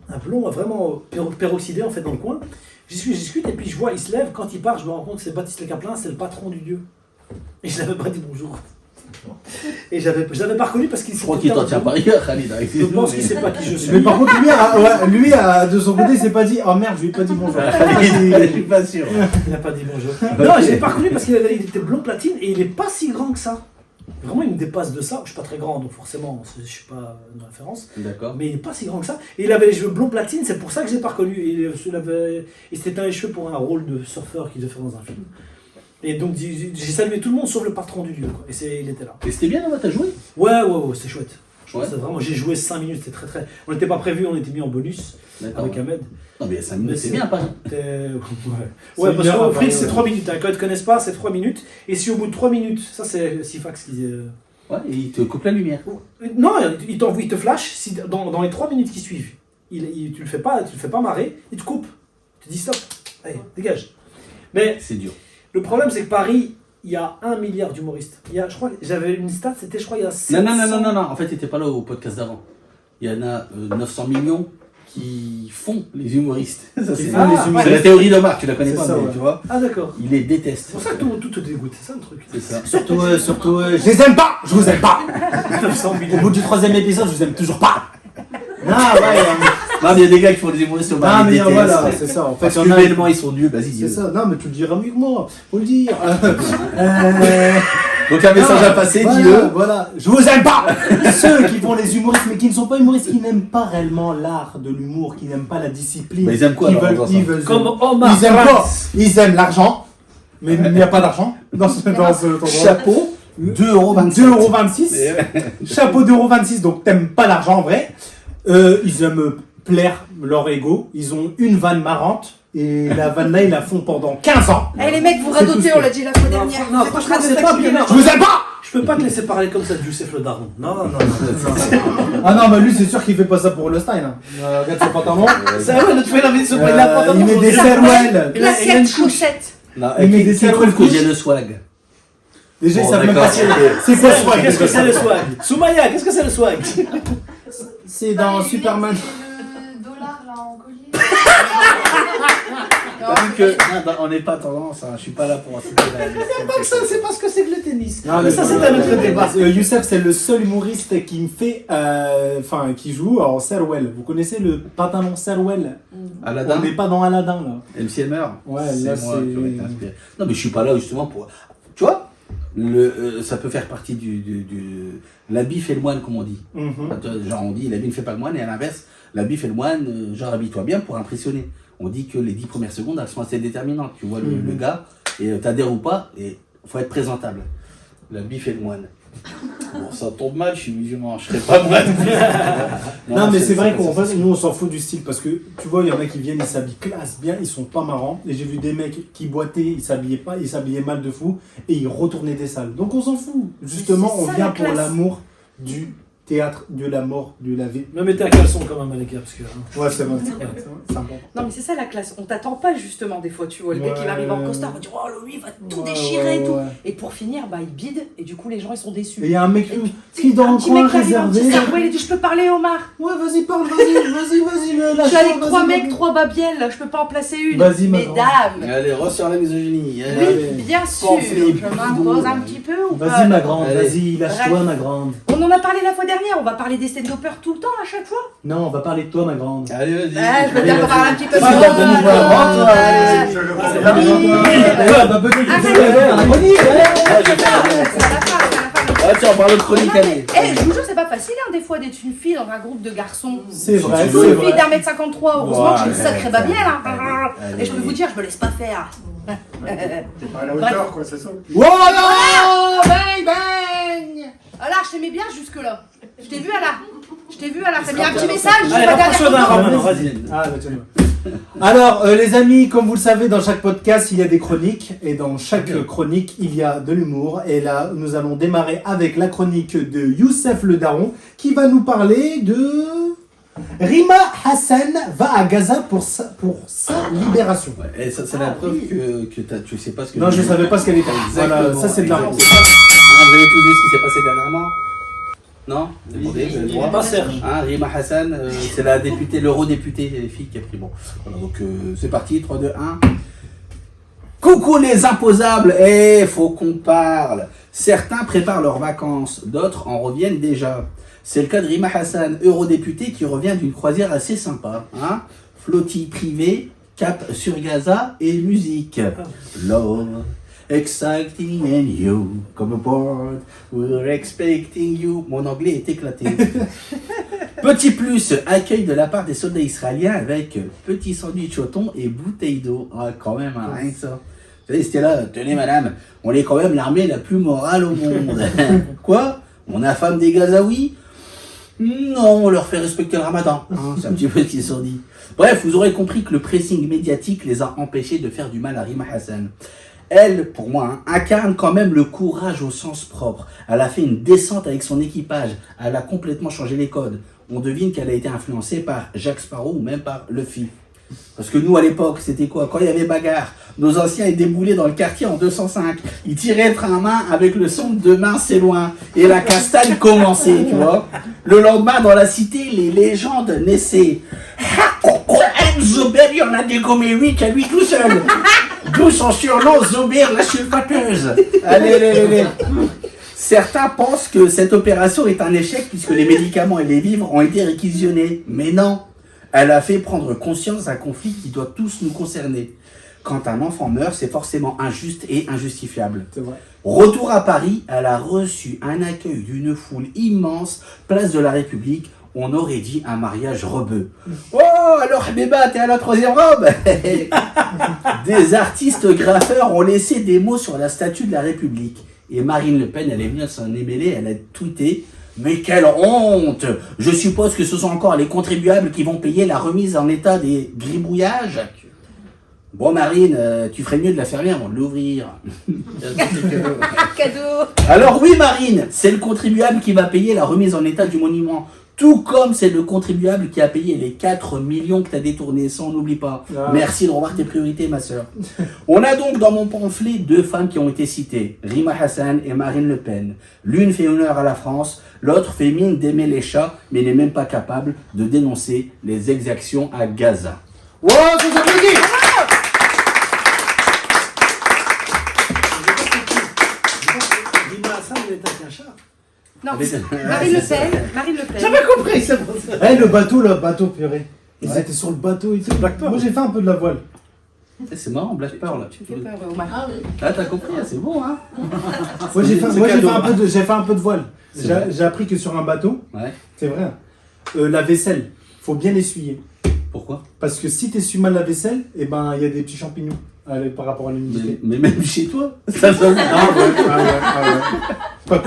Speaker 4: Un blond vraiment peroxydé en fait dans le coin. Je discute et puis je vois, il se lève. Quand il part, je me rends compte que c'est Baptiste Le Caplin, c'est le patron du lieu. Et je l'avais pas dit bonjour. Et je l'avais pas reconnu parce qu'il
Speaker 1: Je crois qu'il t'en tient pas rigueur, Khalid.
Speaker 4: Je pense qu'il sait pas qui je suis.
Speaker 5: Mais par contre, lui, de son côté, il s'est pas dit oh merde, je lui ai pas dit bonjour.
Speaker 1: Je suis pas sûr.
Speaker 4: Il n'a pas dit bonjour. Non, je l'ai pas reconnu parce qu'il était blond platine et il est pas si grand que ça. Vraiment, il me dépasse de ça. Je suis pas très grand, donc forcément, je suis pas une référence.
Speaker 1: D'accord.
Speaker 4: Mais il est pas si grand que ça. Et il avait les cheveux blond platine, c'est pour ça que je l'ai pas reconnu. Et c'était un les cheveux pour un rôle de surfeur qu'il devait faire dans un film. Et donc j'ai salué tout le monde sauf le patron du lieu. Quoi. Et il était là.
Speaker 1: Et c'était bien là-bas, t'as joué?
Speaker 4: Ouais, c'était chouette.
Speaker 1: Ouais.
Speaker 4: Vraiment, j'ai joué 5 minutes, c'était très très. On n'était pas prévu, on était mis en bonus avec Ahmed.
Speaker 1: Non mais 5 minutes c'est bien Paris.
Speaker 4: Ouais, parce qu'au Frix c'est 3 minutes. Quand ils te connaissent pas, c'est 3 minutes. Et si au bout de 3 minutes, ça c'est Sifax qui dit.
Speaker 1: Ouais, et il te coupe la lumière.
Speaker 4: Non, il te flash. Si dans les 3 minutes qui suivent, tu le fais pas marrer, il te coupe. Tu te dis stop, allez, dégage. Mais
Speaker 1: c'est dur.
Speaker 4: Le problème c'est que Paris, il y a 1 milliard d'humoristes. Je crois que j'avais une stat, c'était il y a 700...
Speaker 1: Non, en fait t'étais pas là au podcast d'avant. Il y en a 900 millions qui font les humoristes. Ça, c'est la théorie de Marc, tu la connais pas, mais tu vois.
Speaker 4: Ah d'accord.
Speaker 1: Il les déteste.
Speaker 4: C'est pour ça que tout te dégoûte, c'est ça le truc.
Speaker 1: C'est ça.
Speaker 5: Surtout, je les aime pas. Je vous aime pas.
Speaker 4: 900 millions.
Speaker 5: Au bout du 3e épisode, je vous aime toujours pas. Ah ouais.
Speaker 1: Non, mais il y a des gars qui font des humoristes au bar.
Speaker 5: Ah mais voilà, c'est ça. En fait,
Speaker 1: parce qu'humainement ils sont nuls, vas-y.
Speaker 5: C'est ça. Non, mais tu le diras mieux que moi. Faut le dire.
Speaker 1: Donc un message à passer, dis-le.
Speaker 5: Voilà, je vous aime pas. Ceux qui font les humoristes, mais qui ne sont pas humoristes, qui n'aiment pas réellement l'art de l'humour, qui n'aiment pas la discipline.
Speaker 1: Mais ils aiment quoi?
Speaker 5: Ils veulent
Speaker 4: comme Omar.
Speaker 5: Ils aiment quoi? Ils aiment l'argent, mais il n'y a pas d'argent dans ce
Speaker 1: chapeau.
Speaker 5: 2,26€. Chapeau 2,26€, donc t'aimes pas l'argent en vrai. Ils aiment plaire leur ego. Ils ont une vanne marrante. Et la vanne là, ils la font pendant 15 ans.
Speaker 2: Eh les mecs, vous radotez, on l'a dit la fois dernière.
Speaker 4: Non, franchement, c'est pas bien.
Speaker 5: Je vous aime pas.
Speaker 4: Je peux pas te laisser parler comme ça de Youssef le Daron. Non.
Speaker 5: Ah non, mais lui, c'est sûr qu'il fait pas ça pour le style. Hein. Regarde son pantalon.
Speaker 4: C'est vrai, notre fait la vie de son pantalon.
Speaker 5: Il met des cerwell.
Speaker 2: Classique chaussette.
Speaker 5: Il met des cerwell
Speaker 1: qu'il y a le swag.
Speaker 5: Déjà, ils savent même pas c'est quoi swag.
Speaker 4: Qu'est-ce que c'est le swag? Soumaya, qu'est-ce que c'est le swag?
Speaker 5: C'est dans Superman.
Speaker 9: Le dollar là en collier.
Speaker 1: On n'est pas tendance, hein. Je suis pas là pour inciter la.
Speaker 4: C'est pas ce que c'est que le tennis.
Speaker 5: Non, mais ça, c'est un autre débat. Youssef, c'est le seul humoriste qui me fait. Qui joue en Serwell. Vous connaissez le pantalon Serwell?
Speaker 1: Aladdin.
Speaker 5: On n'est pas dans Aladdin là.
Speaker 1: MC Hammer.
Speaker 5: Ouais,
Speaker 1: c'est
Speaker 5: là
Speaker 1: moi
Speaker 5: c'est.
Speaker 1: qui aurais été inspiré. Non, mais je suis pas là justement pour. Tu vois, ça peut faire partie du l'habit fait le moine, comme on dit. Genre, on dit l'habit ne fait pas le moine, et à l'inverse, l'habit fait le moine, genre, habille-toi bien pour impressionner. On dit que les 10 premières secondes, elles sont assez déterminantes. Tu vois le gars, et t'adhères ou pas, et faut être présentable. L'habit fait le moine. Bon, ça tombe mal, je suis musulman, je serais pas moine.
Speaker 5: Non, mais c'est vrai qu'en fait, nous on s'en fout du style parce que tu vois, il y en a qui viennent, ils s'habillent classe bien, ils sont pas marrants. Et j'ai vu des mecs qui boitaient, ils s'habillaient mal de fou et ils retournaient des salles. Donc on s'en fout. Justement, on vient pour l'amour du théâtre, de la mort, de la vie.
Speaker 4: Me mettez un caleçon quand même à l'écart parce que.
Speaker 5: Ouais, c'est vrai. C'est important.
Speaker 2: Non, mais c'est ça la classe. On t'attend pas justement des fois, tu vois. Le gars qui va arriver en costard va dire oh lui il va tout déchirer et tout. Et pour finir, bah il bide et du coup les gens ils sont déçus.
Speaker 5: Et il y a un mec qui dans le coin réservé.
Speaker 2: Ouais, il dit je peux parler Omar.
Speaker 5: Ouais, vas-y, parle, vas-y.
Speaker 2: Je suis avec 3 mecs, 3 babielles, là, je peux pas en placer une.
Speaker 5: Vas-y,
Speaker 2: mesdames.
Speaker 1: Allez, ressort la misogynie.
Speaker 2: Oui, bien sûr. Je m'impose un petit peu ou pas?
Speaker 5: Vas-y, ma grande, vas-y, lâche-toi, ma grande.
Speaker 2: On en a parlé la fois dernière, on va parler des stand-uppers tout le temps à chaque fois.
Speaker 5: Non, on va parler de toi, ma grande.
Speaker 1: Allez, vas-y.
Speaker 2: Je veux bien qu'on parle un petit peu de
Speaker 1: Tiens, on parle de chronique, allez.
Speaker 2: Je vous jure, c'est pas facile des fois d'être une fille dans un groupe de garçons.
Speaker 5: C'est vrai,
Speaker 2: surtout une fille d'1m53, heureusement que j'ai une sacrée babielle. Et je peux vous dire, je me laisse pas faire.
Speaker 8: T'es pas à la hauteur, quoi, c'est ça?
Speaker 5: Voilà, bang bang.
Speaker 2: Alors, je t'aimais bien jusque-là. Je t'ai vu à la. T'as mis un petit message.
Speaker 4: Allez, rapproche-toi d'un
Speaker 2: photo.
Speaker 4: Romain, vas-y.
Speaker 5: Ah, bah tiens. Alors, les amis, comme vous le savez, dans chaque podcast, il y a des chroniques. Et dans chaque chronique, il y a de l'humour. Et là, nous allons démarrer avec la chronique de Youssef le Daron, qui va nous parler de... Rima Hassan va à Gaza pour sa libération.
Speaker 1: Ouais, et ça, c'est la preuve que tu sais pas ce que...
Speaker 5: Non, je ne savais pas ce qu'elle était. Voilà, ça c'est de la honte.
Speaker 1: Vous avez tous vu ce qui s'est passé dernièrement? Non? Demandez, vous avez le droit.
Speaker 4: Pas Serge.
Speaker 1: Rima Hassan, c'est la députée, l'eurodéputée fille qui a pris. Bon, voilà, donc c'est parti, 3, 2, 1. Coucou les imposables, faut qu'on parle. Certains préparent leurs vacances, d'autres en reviennent déjà. C'est le cas de Rima Hassan, eurodéputée qui revient d'une croisière assez sympa. Hein, flottille privée, cap sur Gaza et musique. Love, exciting and you, come aboard, we're expecting you. Mon anglais est éclaté. Petit plus, accueil de la part des soldats israéliens avec petit sandwich au thon et bouteille d'eau. Ah, quand même, hein, rien que ça. Vous savez, c'était là, tenez madame, on est quand même l'armée la plus morale au monde. Quoi? On affame des Gazaouis? Non, on leur fait respecter le ramadan. C'est un petit peu ce qu'ils se sont dit. Bref, vous aurez compris que le pressing médiatique les a empêchés de faire du mal à Rima Hassan. Elle, pour moi, incarne quand même le courage au sens propre. Elle a fait une descente avec son équipage. Elle a complètement changé les codes. On devine qu'elle a été influencée par Jack Sparrow ou même par Luffy. Parce que nous, à l'époque, c'était quoi? Quand il y avait bagarre, nos anciens étaient déboulés dans le quartier en 205. Ils tiraient le train à main avec le son de Demain c'est loin. Et la castagne commençait, tu vois. Le lendemain, dans la cité, les légendes naissaient. Zober, il y en a dégommé 8 à lui tout seul. D'où son surnom, Zober, la sulfateuse. Allez. Certains pensent que cette opération est un échec puisque les médicaments et les vivres ont été réquisitionnés. Mais non. Elle a fait prendre conscience d'un conflit qui doit tous nous concerner. Quand un enfant meurt, c'est forcément injuste et injustifiable.
Speaker 5: C'est vrai.
Speaker 1: Retour à Paris, elle a reçu un accueil d'une foule immense, place de la République. On aurait dit un mariage rebeu. Oh, alors Béba, t'es à la 3e robe. Des artistes graffeurs ont laissé des mots sur la statue de la République. Et Marine Le Pen, elle est venue s'en émêler, elle a tweeté. Mais quelle honte! Je suppose que ce sont encore les contribuables qui vont payer la remise en état des gribouillages. Bon Marine, tu ferais mieux de la fermer avant de l'ouvrir.
Speaker 2: Cadeau.
Speaker 1: Alors oui Marine, c'est le contribuable qui va payer la remise en état du monument. Tout comme c'est le contribuable qui a payé les 4 millions que tu as détournés, ça on n'oublie pas.
Speaker 5: Ah.
Speaker 1: Merci de revoir tes priorités ma soeur. On a donc dans mon pamphlet 2 femmes qui ont été citées, Rima Hassan et Marine Le Pen. L'une fait honneur à la France, l'autre fait mine d'aimer les chats, mais n'est même pas capable de dénoncer les exactions à Gaza.
Speaker 5: Wow, ça s'applaudit.
Speaker 4: Rima Hassan, elle est avec un chat.
Speaker 2: Non, Marine Le Pen. Marine Le Pen.
Speaker 4: J'avais compris, c'est bon.
Speaker 5: Le bateau, purée. Ils étaient sur le bateau et tout. Moi j'ai fait un peu de la voile.
Speaker 1: C'est marrant, Black Pearl.
Speaker 2: Tu me fais peur, Omar.
Speaker 1: Ah t'as compris, c'est bon hein.
Speaker 5: Moi j'ai fait un peu de voile.
Speaker 1: C'est vrai.
Speaker 5: J'ai appris que sur un bateau,
Speaker 1: Ouais.
Speaker 5: c'est vrai, la vaisselle, faut bien l'essuyer.
Speaker 1: Pourquoi?
Speaker 5: Parce que si tu essuies mal la vaisselle, et ben il y a des petits champignons par rapport à l'humidité.
Speaker 1: Mais même chez toi, ça sonne.
Speaker 5: Ah ouais. Pas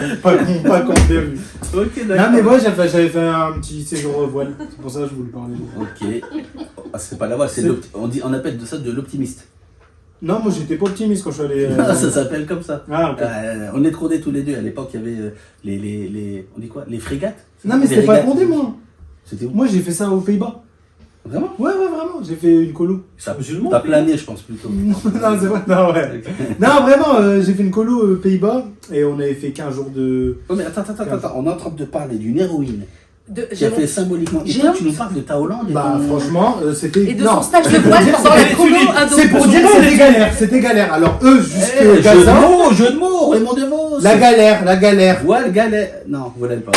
Speaker 5: con, bien vu.
Speaker 1: Ok, d'accord.
Speaker 5: Non mais moi j'avais fait un petit séjour voile, c'est pour ça que je voulais parler.
Speaker 1: Ok. Ah, c'est pas la voile, on appelle de ça de l'optimiste.
Speaker 5: Non, moi j'étais pas optimiste quand je suis allé.
Speaker 1: Ah, ça s'appelle comme ça.
Speaker 5: Ah, ok.
Speaker 1: On est trondés tous les deux. À l'époque, il y avait les on dit quoi? Les frégates?
Speaker 5: Non mais
Speaker 1: Des
Speaker 5: c'était pas
Speaker 1: régates.
Speaker 5: condé moi.
Speaker 1: C'était où?
Speaker 5: Moi j'ai fait ça aux Pays-Bas.
Speaker 1: Vraiment?
Speaker 5: Ouais, vraiment, j'ai fait une colo.
Speaker 1: Ça,
Speaker 4: musulman,
Speaker 1: t'as plané, je pense plutôt.
Speaker 5: Non, c'est vrai, non, ouais. Non, vraiment, j'ai fait une colo aux Pays-Bas et on avait fait 15 jours de.
Speaker 1: Oh, mais attends, on est en train de parler d'une héroïne qui a
Speaker 2: J'ai
Speaker 1: fait symboliquement. Et
Speaker 2: j'ai
Speaker 1: toi,
Speaker 2: honte.
Speaker 1: tu nous parles de ta Hollande et
Speaker 5: Bah,
Speaker 1: ton-
Speaker 5: franchement, c'était.
Speaker 2: Et de
Speaker 5: non.
Speaker 2: son stage de voile pendant la colo ado.
Speaker 5: C'est pour dire que c'était galère. Alors, eux, jusque
Speaker 1: Eh, jeu
Speaker 5: Gaza.
Speaker 1: de mots, Raymond DeVos.
Speaker 5: La galère.
Speaker 1: Voile, galère. Non, vous l'avez pas.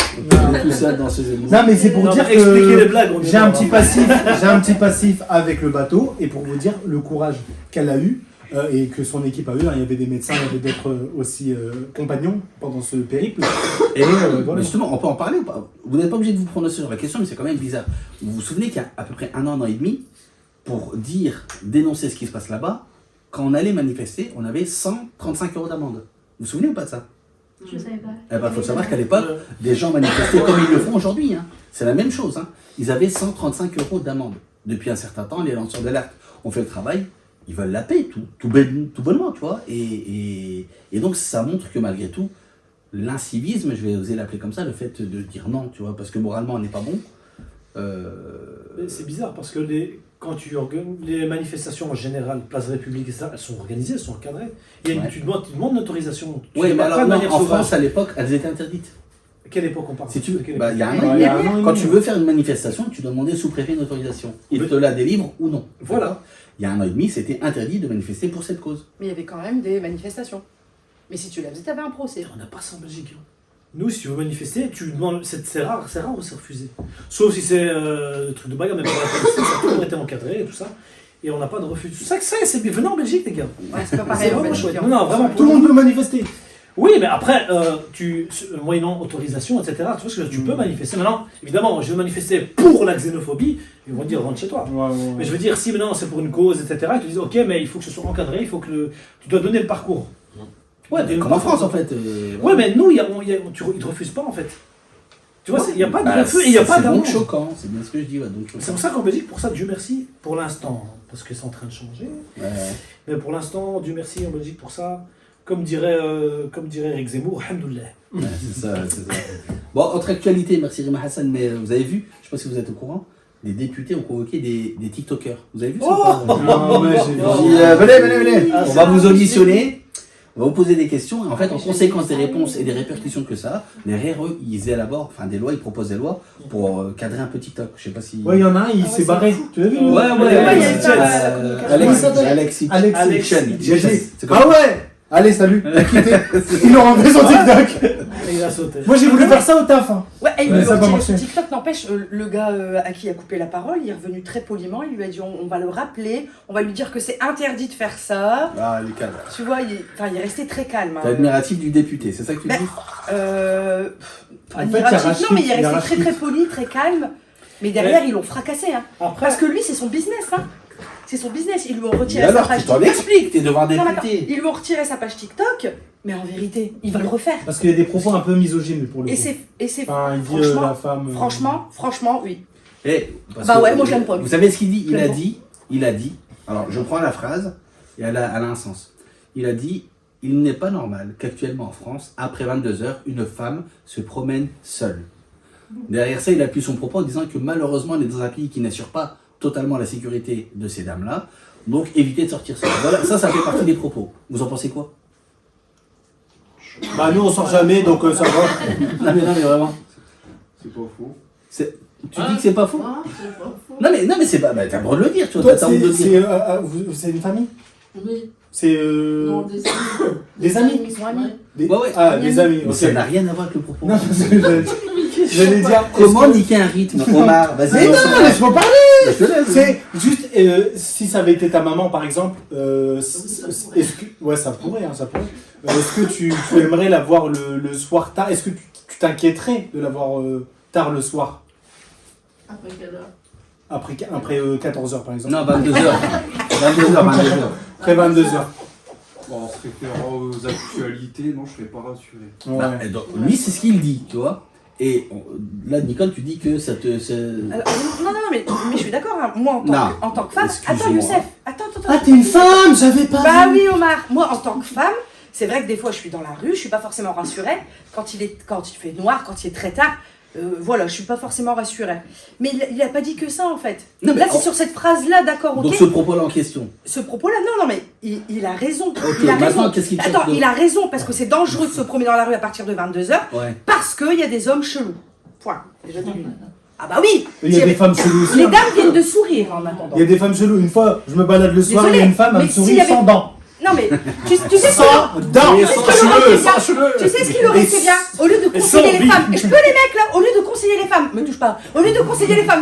Speaker 1: On est tout seul dans ce jeu de mots.
Speaker 5: Non, mais c'est pour
Speaker 4: Non,
Speaker 5: dire
Speaker 4: mais expliquez les
Speaker 5: que
Speaker 4: blagues, on est
Speaker 5: j'ai un
Speaker 4: d'accord.
Speaker 5: petit passif avec le bateau et pour vous dire le courage qu'elle a eu et que son équipe a eu. Il y avait des médecins, il y avait d'autres aussi compagnons pendant ce périple. Et
Speaker 1: Mais
Speaker 5: voilà.
Speaker 1: justement, on peut en parler ou pas? Vous n'êtes pas obligé de vous prononcer sur la question, mais c'est quand même bizarre. Vous vous souvenez qu'il y a à peu près un an et demi, pour dénoncer ce qui se passe là-bas, quand on allait manifester, on avait 135 € d'amende. Vous vous souvenez ou pas de ça?
Speaker 9: Je savais pas.
Speaker 1: Eh ben, faut savoir qu'à l'époque, des gens manifestaient comme ils le font aujourd'hui. Hein. C'est la même chose. Hein. Ils avaient 135 € d'amende. depuis un certain temps, les lanceurs d'alerte ont fait le travail, ils veulent la paix, tout bonnement, tu vois. Et donc ça montre que malgré tout, l'incivisme, je vais oser l'appeler comme ça, le fait de dire non, tu vois, parce que moralement on n'est pas bon.
Speaker 4: C'est bizarre parce que les manifestations en général, Place République et ça, elles sont organisées, elles sont encadrées. Tu demandes une autorisation.
Speaker 1: Oui, mais alors non, en France à l'époque, elles étaient interdites.
Speaker 4: À quelle époque on parle?
Speaker 1: Si tu il y a un an, quand tu veux faire une manifestation, tu dois demander sous-préfet une autorisation. Il te la délivre ou non.
Speaker 4: Voilà.
Speaker 1: Il y a un an et demi, c'était interdit de manifester pour cette cause.
Speaker 2: Mais il y avait quand même des manifestations. Mais si tu la faisais, t'avais un procès.
Speaker 4: On n'a pas ça en Belgique. Nous, si tu veux manifester, tu demandes. C'est rare où c'est refusé. Sauf si c'est le truc de bagarre, mais pour la police, ça a toujours été encadré et tout ça. Et on n'a pas de refus. Ça, c'est bien. Venez en Belgique, les gars.
Speaker 2: Ouais, c'est pas pareil.
Speaker 4: C'est vraiment chouette. Non, vraiment.
Speaker 5: Tout le monde peut manifester.
Speaker 4: Oui, mais après, moyennant autorisation, etc., tu vois ce que tu peux manifester. Maintenant, évidemment, je veux manifester pour la xénophobie, ils vont dire rentre chez toi. Mais je veux dire, si maintenant c'est pour une cause, etc., ils te disent ok, mais il faut que ce soit encadré, il faut que tu dois donner le parcours.
Speaker 1: Ouais, comme en France en fait.
Speaker 4: Ouais, mais nous, ils ne te refusent pas en fait. Tu vois, il n'y a pas de refus et il n'y a pas d'amour.
Speaker 1: C'est donc choquant, c'est bien ce que je dis. Ouais, donc
Speaker 4: c'est pour ça qu'en Belgique, pour ça, Dieu merci, pour l'instant, parce que c'est en train de changer.
Speaker 1: Ouais.
Speaker 4: Mais pour l'instant, Dieu merci en Belgique pour ça. Comme dirait Eric Zemmour, alhamdoulilah.
Speaker 1: Ouais, c'est ça. Bon, autre actualité, merci Rima Hassan, mais vous avez vu, je ne sais pas si vous êtes au courant, les députés ont convoqué des TikTokers. Vous avez vu ça? Venez. On va vous auditionner. On va vous poser des questions et en fait, en conséquence des réponses et des répercussions que ça a, les RE, ils élaborent, ils proposent des lois pour cadrer un peu TikTok. Je sais pas si.
Speaker 5: Ouais, il y en a un, il s'est barré. Tu l'as vu?
Speaker 1: Alexis.
Speaker 5: Ah ouais! Allez, salut! Ils l'ont enlevé son TikTok!
Speaker 4: Il a sauté.
Speaker 5: Moi j'ai voulu faire ça au taf. Hein.
Speaker 2: Ouais, et
Speaker 5: ça va marcher.
Speaker 2: TikTok n'empêche, le gars à qui il a coupé la parole, il est revenu très poliment, il lui a dit on va le rappeler, on va lui dire que c'est interdit de faire ça.
Speaker 1: Ah, il est calme.
Speaker 2: Tu vois, il est resté très calme.
Speaker 1: T'es admiratif du député, c'est ça que tu dis?
Speaker 2: Admiratif, non, mais il est resté très poli, très calme. Mais derrière, ils l'ont fracassé. Hein.
Speaker 4: Après,
Speaker 2: parce que lui, c'est son business. Hein. C'est son business. Ils lui ont retiré
Speaker 1: alors,
Speaker 2: sa page
Speaker 1: tu t'en expliques, t'es devant un député.
Speaker 2: Ils lui ont retiré sa page TikTok, mais en vérité, il va le refaire.
Speaker 5: Parce qu'il y a des propos un peu misogynes pour le coup.
Speaker 2: Et c'est
Speaker 5: enfin, il dit la femme.
Speaker 2: Franchement, oui.
Speaker 1: Bah
Speaker 2: ouais, moi je l'aime pas.
Speaker 1: Vous savez ce qu'il dit? Il a dit, alors je prends la phrase, et elle a un sens. Il a dit, il n'est pas normal qu'actuellement en France, après 22h, une femme se promène seule. Derrière ça, il appuie son propos en disant que malheureusement, on est dans un pays qui n'assure pas totalement la sécurité de ces dames-là. Donc, évitez de sortir seul. Voilà, ça fait partie des propos. Vous en pensez quoi?
Speaker 5: Bah, nous, on sort jamais, donc ça va.
Speaker 1: Non, mais vraiment.
Speaker 8: C'est pas faux.
Speaker 1: Tu dis que c'est pas faux?
Speaker 8: C'est pas faux.
Speaker 1: Non, mais c'est pas. Bah, t'as le droit de le dire, tu vois.
Speaker 5: C'est une famille?
Speaker 7: Oui.
Speaker 5: C'est.
Speaker 7: Non, des amis.
Speaker 5: Des amis?
Speaker 2: Ils sont amis.
Speaker 1: Ouais.
Speaker 5: Ah, des amis.
Speaker 1: Mais ça n'a rien à voir avec le propos.
Speaker 5: Non, parce que j'allais dire.
Speaker 1: Comment niquer un rythme, Omar? Vas-y.
Speaker 5: Mais non, laisse-moi parler!
Speaker 1: C'est
Speaker 5: juste, si ça avait été ta maman par exemple, est-ce que. Ouais, ça pourrait, ça pourrait. Est-ce que tu aimerais la voir le soir tard? Est-ce que tu t'inquiéterais de la voir tard le soir?
Speaker 7: Après quelle heure?
Speaker 5: Après 14h par exemple.
Speaker 1: Non, 22h. 22h.
Speaker 5: Après 22h.
Speaker 8: Bon, en se référant aux actualités, non, je serais pas rassuré.
Speaker 5: Ouais.
Speaker 1: Bah, donc, lui, c'est ce qu'il dit, tu vois. Et là, Nicole, tu dis que ça te.
Speaker 2: Non, mais je suis d'accord. Hein. Moi, en tant que femme. Attends, Youssef. Attends.
Speaker 5: Ah, t'es une femme, j'avais pas.
Speaker 2: Bah oui, Omar. Moi, en tant que femme, c'est vrai que des fois, je suis dans la rue, je suis pas forcément rassurée. Quand il fait noir, quand il est très tard. Voilà, je suis pas forcément rassurée. Mais il a pas dit que ça en fait.
Speaker 1: Non,
Speaker 2: là, c'est sur cette phrase-là, d'accord, ok.
Speaker 1: Donc ce propos-là en question.
Speaker 2: Ce propos-là, non, mais il a raison.
Speaker 1: Ok,
Speaker 2: il a
Speaker 1: maintenant,
Speaker 2: raison.
Speaker 1: qu'est-ce qu'il
Speaker 2: Attends, il a raison parce que c'est dangereux de se promener dans la rue à partir de 22h.
Speaker 1: Ouais.
Speaker 2: Parce qu'il y a des hommes chelous. Point. Déjà de une. Ah bah oui.
Speaker 5: Il y a des femmes cheloues aussi.
Speaker 2: Les dames viennent de sourire en attendant.
Speaker 5: Il y a des femmes cheloues. Une fois, je me balade le soir, il y a une femme, elle me sourit sans dents.
Speaker 2: Non mais, tu sais
Speaker 5: sans dents.
Speaker 2: Tu sais ce qu'il aurait fait bien? Au lieu de conseiller les femmes, et je peux les mecs là, au lieu de conseiller les femmes, me touche pas, au lieu de conseiller les femmes,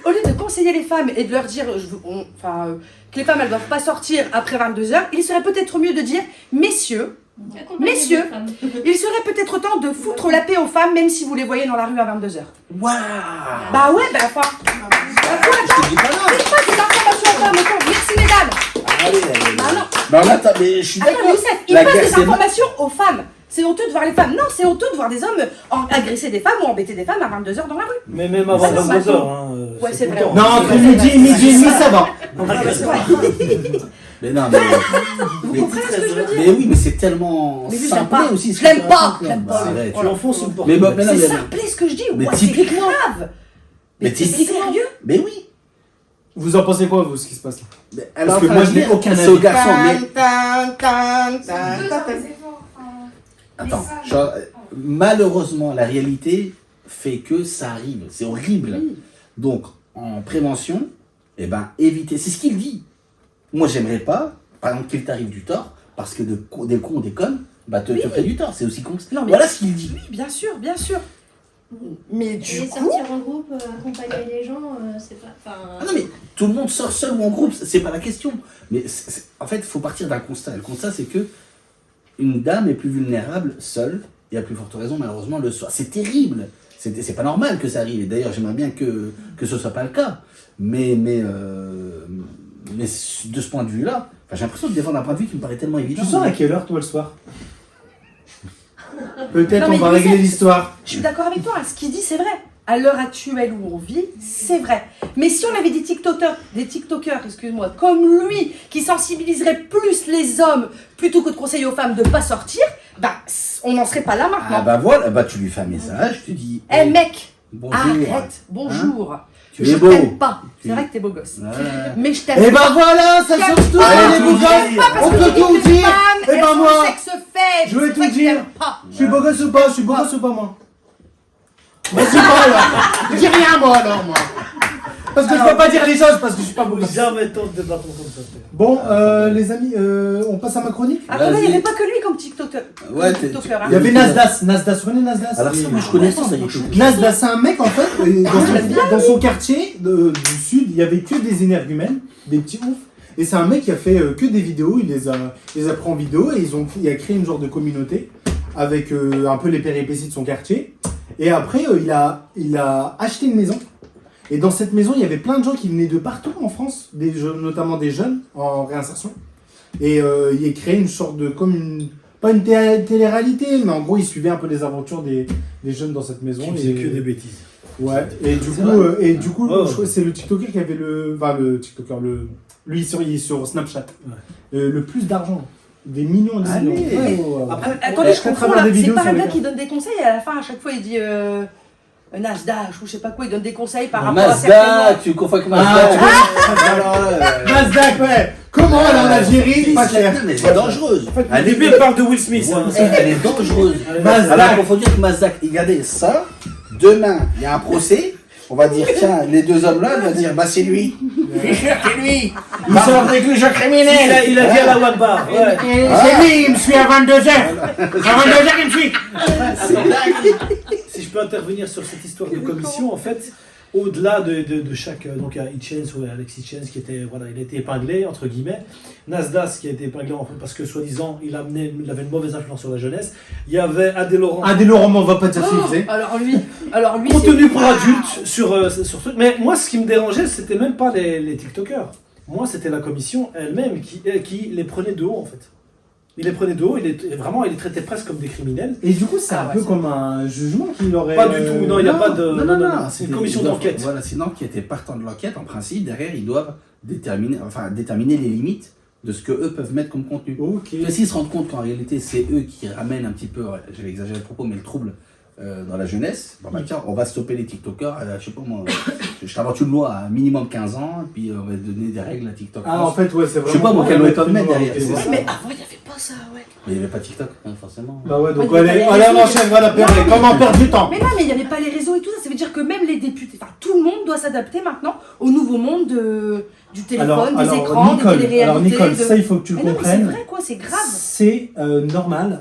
Speaker 2: au lieu de conseiller les femmes et de leur dire, que les femmes elles doivent pas sortir après 22h, il serait peut-être mieux de dire, messieurs, il serait peut-être temps de foutre la paix aux femmes, même si vous les voyez dans la rue à 22h.
Speaker 1: Waouh.
Speaker 2: Bah ouais, bah enfin. C'est pas des informations aux femmes, merci mesdames.
Speaker 1: Allez.
Speaker 2: Ah non.
Speaker 1: Non, attends, mais je suis d'accord.
Speaker 2: Youssef, il passe des informations aux femmes. C'est honteux de voir les femmes. Non, c'est honteux de voir des hommes agresser des femmes ou embêter des femmes à 22h dans la rue.
Speaker 4: Mais même avant 22h. Hein,
Speaker 2: ouais, c'est vrai.
Speaker 4: tout le temps.
Speaker 5: Non, entre midi et demi, ça va.
Speaker 1: Mais non, mais.
Speaker 2: Vous comprenez ce que je veux dire?
Speaker 1: Mais oui, mais c'est tellement.
Speaker 2: Mais lui,
Speaker 1: simplé
Speaker 2: j'aime pas.
Speaker 1: aussi.
Speaker 2: Je l'aime pas. Je l'aime
Speaker 1: Bah,
Speaker 2: pas.
Speaker 1: arrête.
Speaker 4: Tu enfonces une porte.
Speaker 1: Mais bon, mais non,
Speaker 2: C'est
Speaker 1: mais-
Speaker 2: simplé ce que je dis.
Speaker 1: Mais
Speaker 2: Ouais, c'est
Speaker 1: typiquement.
Speaker 2: grave.
Speaker 1: Mais
Speaker 2: t'es
Speaker 1: typiquement.
Speaker 2: sérieux?
Speaker 1: Mais oui.
Speaker 5: Vous en pensez quoi, vous, ce qui se passe là?
Speaker 1: Mais
Speaker 5: Parce
Speaker 1: alors,
Speaker 5: que moi, je n'ai aucun
Speaker 1: C'est au
Speaker 5: avis.
Speaker 1: garçon, mais.
Speaker 9: C'est deux efforts.
Speaker 1: Attends,
Speaker 9: messages.
Speaker 1: genre, malheureusement, la réalité fait que ça arrive. C'est horrible. Donc, en prévention, eh ben, éviter. C'est ce qu'il dit. Moi, j'aimerais pas, par exemple, qu'il t'arrive du tort, parce que des cons, des connes, bah, te fait du tort. C'est aussi con.
Speaker 2: Non, mais-
Speaker 1: Voilà ce qu'il dit.
Speaker 2: Oui, bien sûr, bien sûr. Mais
Speaker 10: Et
Speaker 2: du coup.
Speaker 10: sortir en groupe, accompagner les gens, c'est pas. Enfin,
Speaker 1: Ah non, mais tout le monde sort seul ou en groupe, c'est pas la question. Mais en fait, il faut partir d'un constat. Le constat, c'est que une dame est plus vulnérable seule, et à plus forte raison, malheureusement, le soir. C'est terrible. C'est pas normal que ça arrive. Et d'ailleurs, j'aimerais bien que ce soit pas le cas. Mais de ce point de vue-là, j'ai l'impression de défendre un point de vue qui me paraît tellement évident.
Speaker 5: Tu sors à quelle heure, toi, le soir? Peut-être
Speaker 2: Non,
Speaker 5: on
Speaker 2: mais
Speaker 5: va
Speaker 2: Youssef,
Speaker 5: régler l'histoire.
Speaker 2: Je suis d'accord avec toi, hein, ce qu'il dit c'est vrai. À l'heure actuelle où on vit, c'est vrai. Mais si on avait des TikTokers, excuse-moi, comme lui, qui sensibiliseraient plus les hommes plutôt que de conseiller aux femmes de ne pas sortir, bah, on n'en serait pas là
Speaker 1: Ah
Speaker 2: maintenant.
Speaker 1: bah voilà, bah tu lui fais un message, tu dis.
Speaker 2: Eh mec,
Speaker 1: bonjour.
Speaker 2: arrête, bonjour.
Speaker 1: Tu
Speaker 2: Je
Speaker 1: es beau.
Speaker 2: t'aime pas.
Speaker 1: Tu-
Speaker 2: C'est vrai que t'es beau gosse.
Speaker 1: Voilà.
Speaker 2: Mais je t'aime
Speaker 5: Et
Speaker 2: pas.
Speaker 5: ben voilà, ça change tout,
Speaker 1: Allez,
Speaker 5: les beaux
Speaker 1: tout
Speaker 5: gosses.
Speaker 1: dire.
Speaker 2: Parce
Speaker 5: On
Speaker 2: que
Speaker 5: peut
Speaker 2: tu dis
Speaker 5: tout
Speaker 2: que les
Speaker 5: dire.
Speaker 2: femmes,
Speaker 5: Et
Speaker 2: elles
Speaker 5: ben
Speaker 2: sont
Speaker 5: moi,
Speaker 2: sexe faible.
Speaker 5: je vais
Speaker 2: C'est
Speaker 5: tout
Speaker 2: vrai que
Speaker 5: dire.
Speaker 2: t'aimes pas.
Speaker 5: Je suis beau gosse ou pas? Je suis beau gosse ou pas, moi? Vas-y, pas alors. Je dis rien, moi, alors, moi. Parce que je peux pas dire les choses, parce que je suis pas beau gosse.
Speaker 4: Jamais tant de débattre comme ça.
Speaker 5: Bon, les amis, on passe à ma chronique.
Speaker 2: Attendez, il
Speaker 1: Vas-y.
Speaker 2: n'y avait pas que lui comme TikToker.
Speaker 1: Ouais,
Speaker 2: comme TikToker, hein.
Speaker 5: Il y avait Nasdas. Nasdas, vous connaissez Nasdas?
Speaker 1: Alors ça, moi je connais pas, ça y est.
Speaker 5: Nasdas, c'est un mec en fait, dans son quartier du sud, il y avait que des énergumènes, des petits oufs. Et c'est un mec qui a fait que des vidéos, il les a pris en vidéo et il a créé une genre de communauté avec un peu les péripéties de son quartier. Et après, il a acheté une maison. Et dans cette maison, il y avait plein de gens qui venaient de partout en France, notamment des jeunes en réinsertion. Et il a créé une sorte de, pas une télé-réalité, mais en gros, il suivait un peu les aventures des jeunes dans cette maison.
Speaker 4: C'est que des bêtises.
Speaker 5: Ouais, et du coup,
Speaker 4: Oh.
Speaker 5: je crois que c'est le TikToker qui avait le TikToker, lui il est sur Snapchat. Le plus d'argent. Des millions de
Speaker 1: Allez.
Speaker 5: millions. Ouais, ouais, ouais.
Speaker 4: Après,
Speaker 2: Attendez, je
Speaker 5: à
Speaker 2: comprends
Speaker 5: travers
Speaker 2: là.
Speaker 5: des
Speaker 2: C'est
Speaker 5: vidéos
Speaker 2: pas
Speaker 5: sur
Speaker 2: un
Speaker 5: les
Speaker 2: gars
Speaker 5: gars.
Speaker 2: qui donne des conseils et à la fin, à chaque fois, il dit Nasdaq ou je sais pas quoi, il donne des conseils par rapport à
Speaker 1: Mazda,
Speaker 2: certaines.
Speaker 1: tu confonds avec
Speaker 5: Ah,
Speaker 1: Mazda. Alors,
Speaker 5: Nasdaq, ouais. Comment aller en Algérie? Pas cher.
Speaker 1: mais c'est dangereuse.
Speaker 4: au début, elle parle de Will Smith. hein.
Speaker 1: Elle est dangereuse.
Speaker 5: Mazda.
Speaker 1: Alors, il faut dire que Mazda, regardez ça. Demain, il y a un procès. On va dire, tiens, les deux hommes-là, on va dire, bah c'est lui. Je suis sûr que c'est lui. Il sort avec lui, jeu criminel.
Speaker 4: Il a dit à la Wagbar. Ouais.
Speaker 5: C'est lui, il me suit à 22h. À 22h, il me suit.
Speaker 1: C'est dingue.
Speaker 4: Si je peux intervenir sur cette histoire de commission, en fait, au-delà de chaque. Donc, il y a Hitchens ou Alexis Hitchens qui était. Voilà, il a été épinglé, entre guillemets. Nasdas qui a été épinglé en fait, parce que, soi-disant, il avait une mauvaise influence sur la jeunesse. Il y avait Adé Laurent.
Speaker 5: Adé Laurent, on va pas dire ce qu'il faisait.
Speaker 2: Alors lui,
Speaker 4: Contenu
Speaker 2: c'est-
Speaker 4: pour adultes sur truc. Mais moi, ce qui me dérangeait, c'était même pas les TikTokers. Moi, c'était la commission elle-même qui les prenait de haut, en fait. Il les prenait de haut, il les traitait presque comme des criminels.
Speaker 5: Et du coup, c'est
Speaker 2: Ah
Speaker 5: un
Speaker 2: ouais,
Speaker 5: peu
Speaker 2: c'est
Speaker 5: comme un jugement qu'il aurait.
Speaker 4: Pas du tout, non, il n'y a pas de.
Speaker 1: Non.
Speaker 4: C'est une commission d'enquête.
Speaker 1: Voilà, c'est une enquête. Et partant de l'enquête, en principe, derrière, ils doivent déterminer les limites de ce que eux peuvent mettre comme contenu.
Speaker 5: Ok.
Speaker 1: Parce s'ils se rendent compte qu'en réalité, c'est eux qui ramènent un petit peu, je vais exagérer le propos, mais le trouble dans la jeunesse, bon bah tiens, on va stopper les TikTokers, je sais pas moi, je t'invente une loi à minimum 15 ans, et puis on va donner des règles à TikTok.
Speaker 5: Ah, en fait, ouais, c'est vraiment.
Speaker 1: Je sais pas, moi, quelle méthode mettre derrière,
Speaker 5: Ok,
Speaker 1: c'est
Speaker 5: ouais.
Speaker 1: ça.
Speaker 2: Mais avant, il n'y avait pas ça, ouais.
Speaker 1: Mais il n'y avait pas TikTok, hein, forcément.
Speaker 5: Bah ouais, donc
Speaker 2: Ouais, il y
Speaker 5: allez,
Speaker 2: a pas les
Speaker 5: on
Speaker 2: réseaux.
Speaker 5: enchaîne, voilà, perdre. Comment perdre du temps?
Speaker 2: Mais non, mais il n'y avait pas les réseaux et tout ça. Ça veut dire que même les députés, enfin tout le monde doit s'adapter maintenant au nouveau monde du téléphone, des écrans, des téléréalités.
Speaker 5: Alors Nicole, ça il faut que tu le
Speaker 2: Mais non, mais c'est
Speaker 5: comprennes.
Speaker 2: vrai quoi, c'est grave.
Speaker 5: C'est normal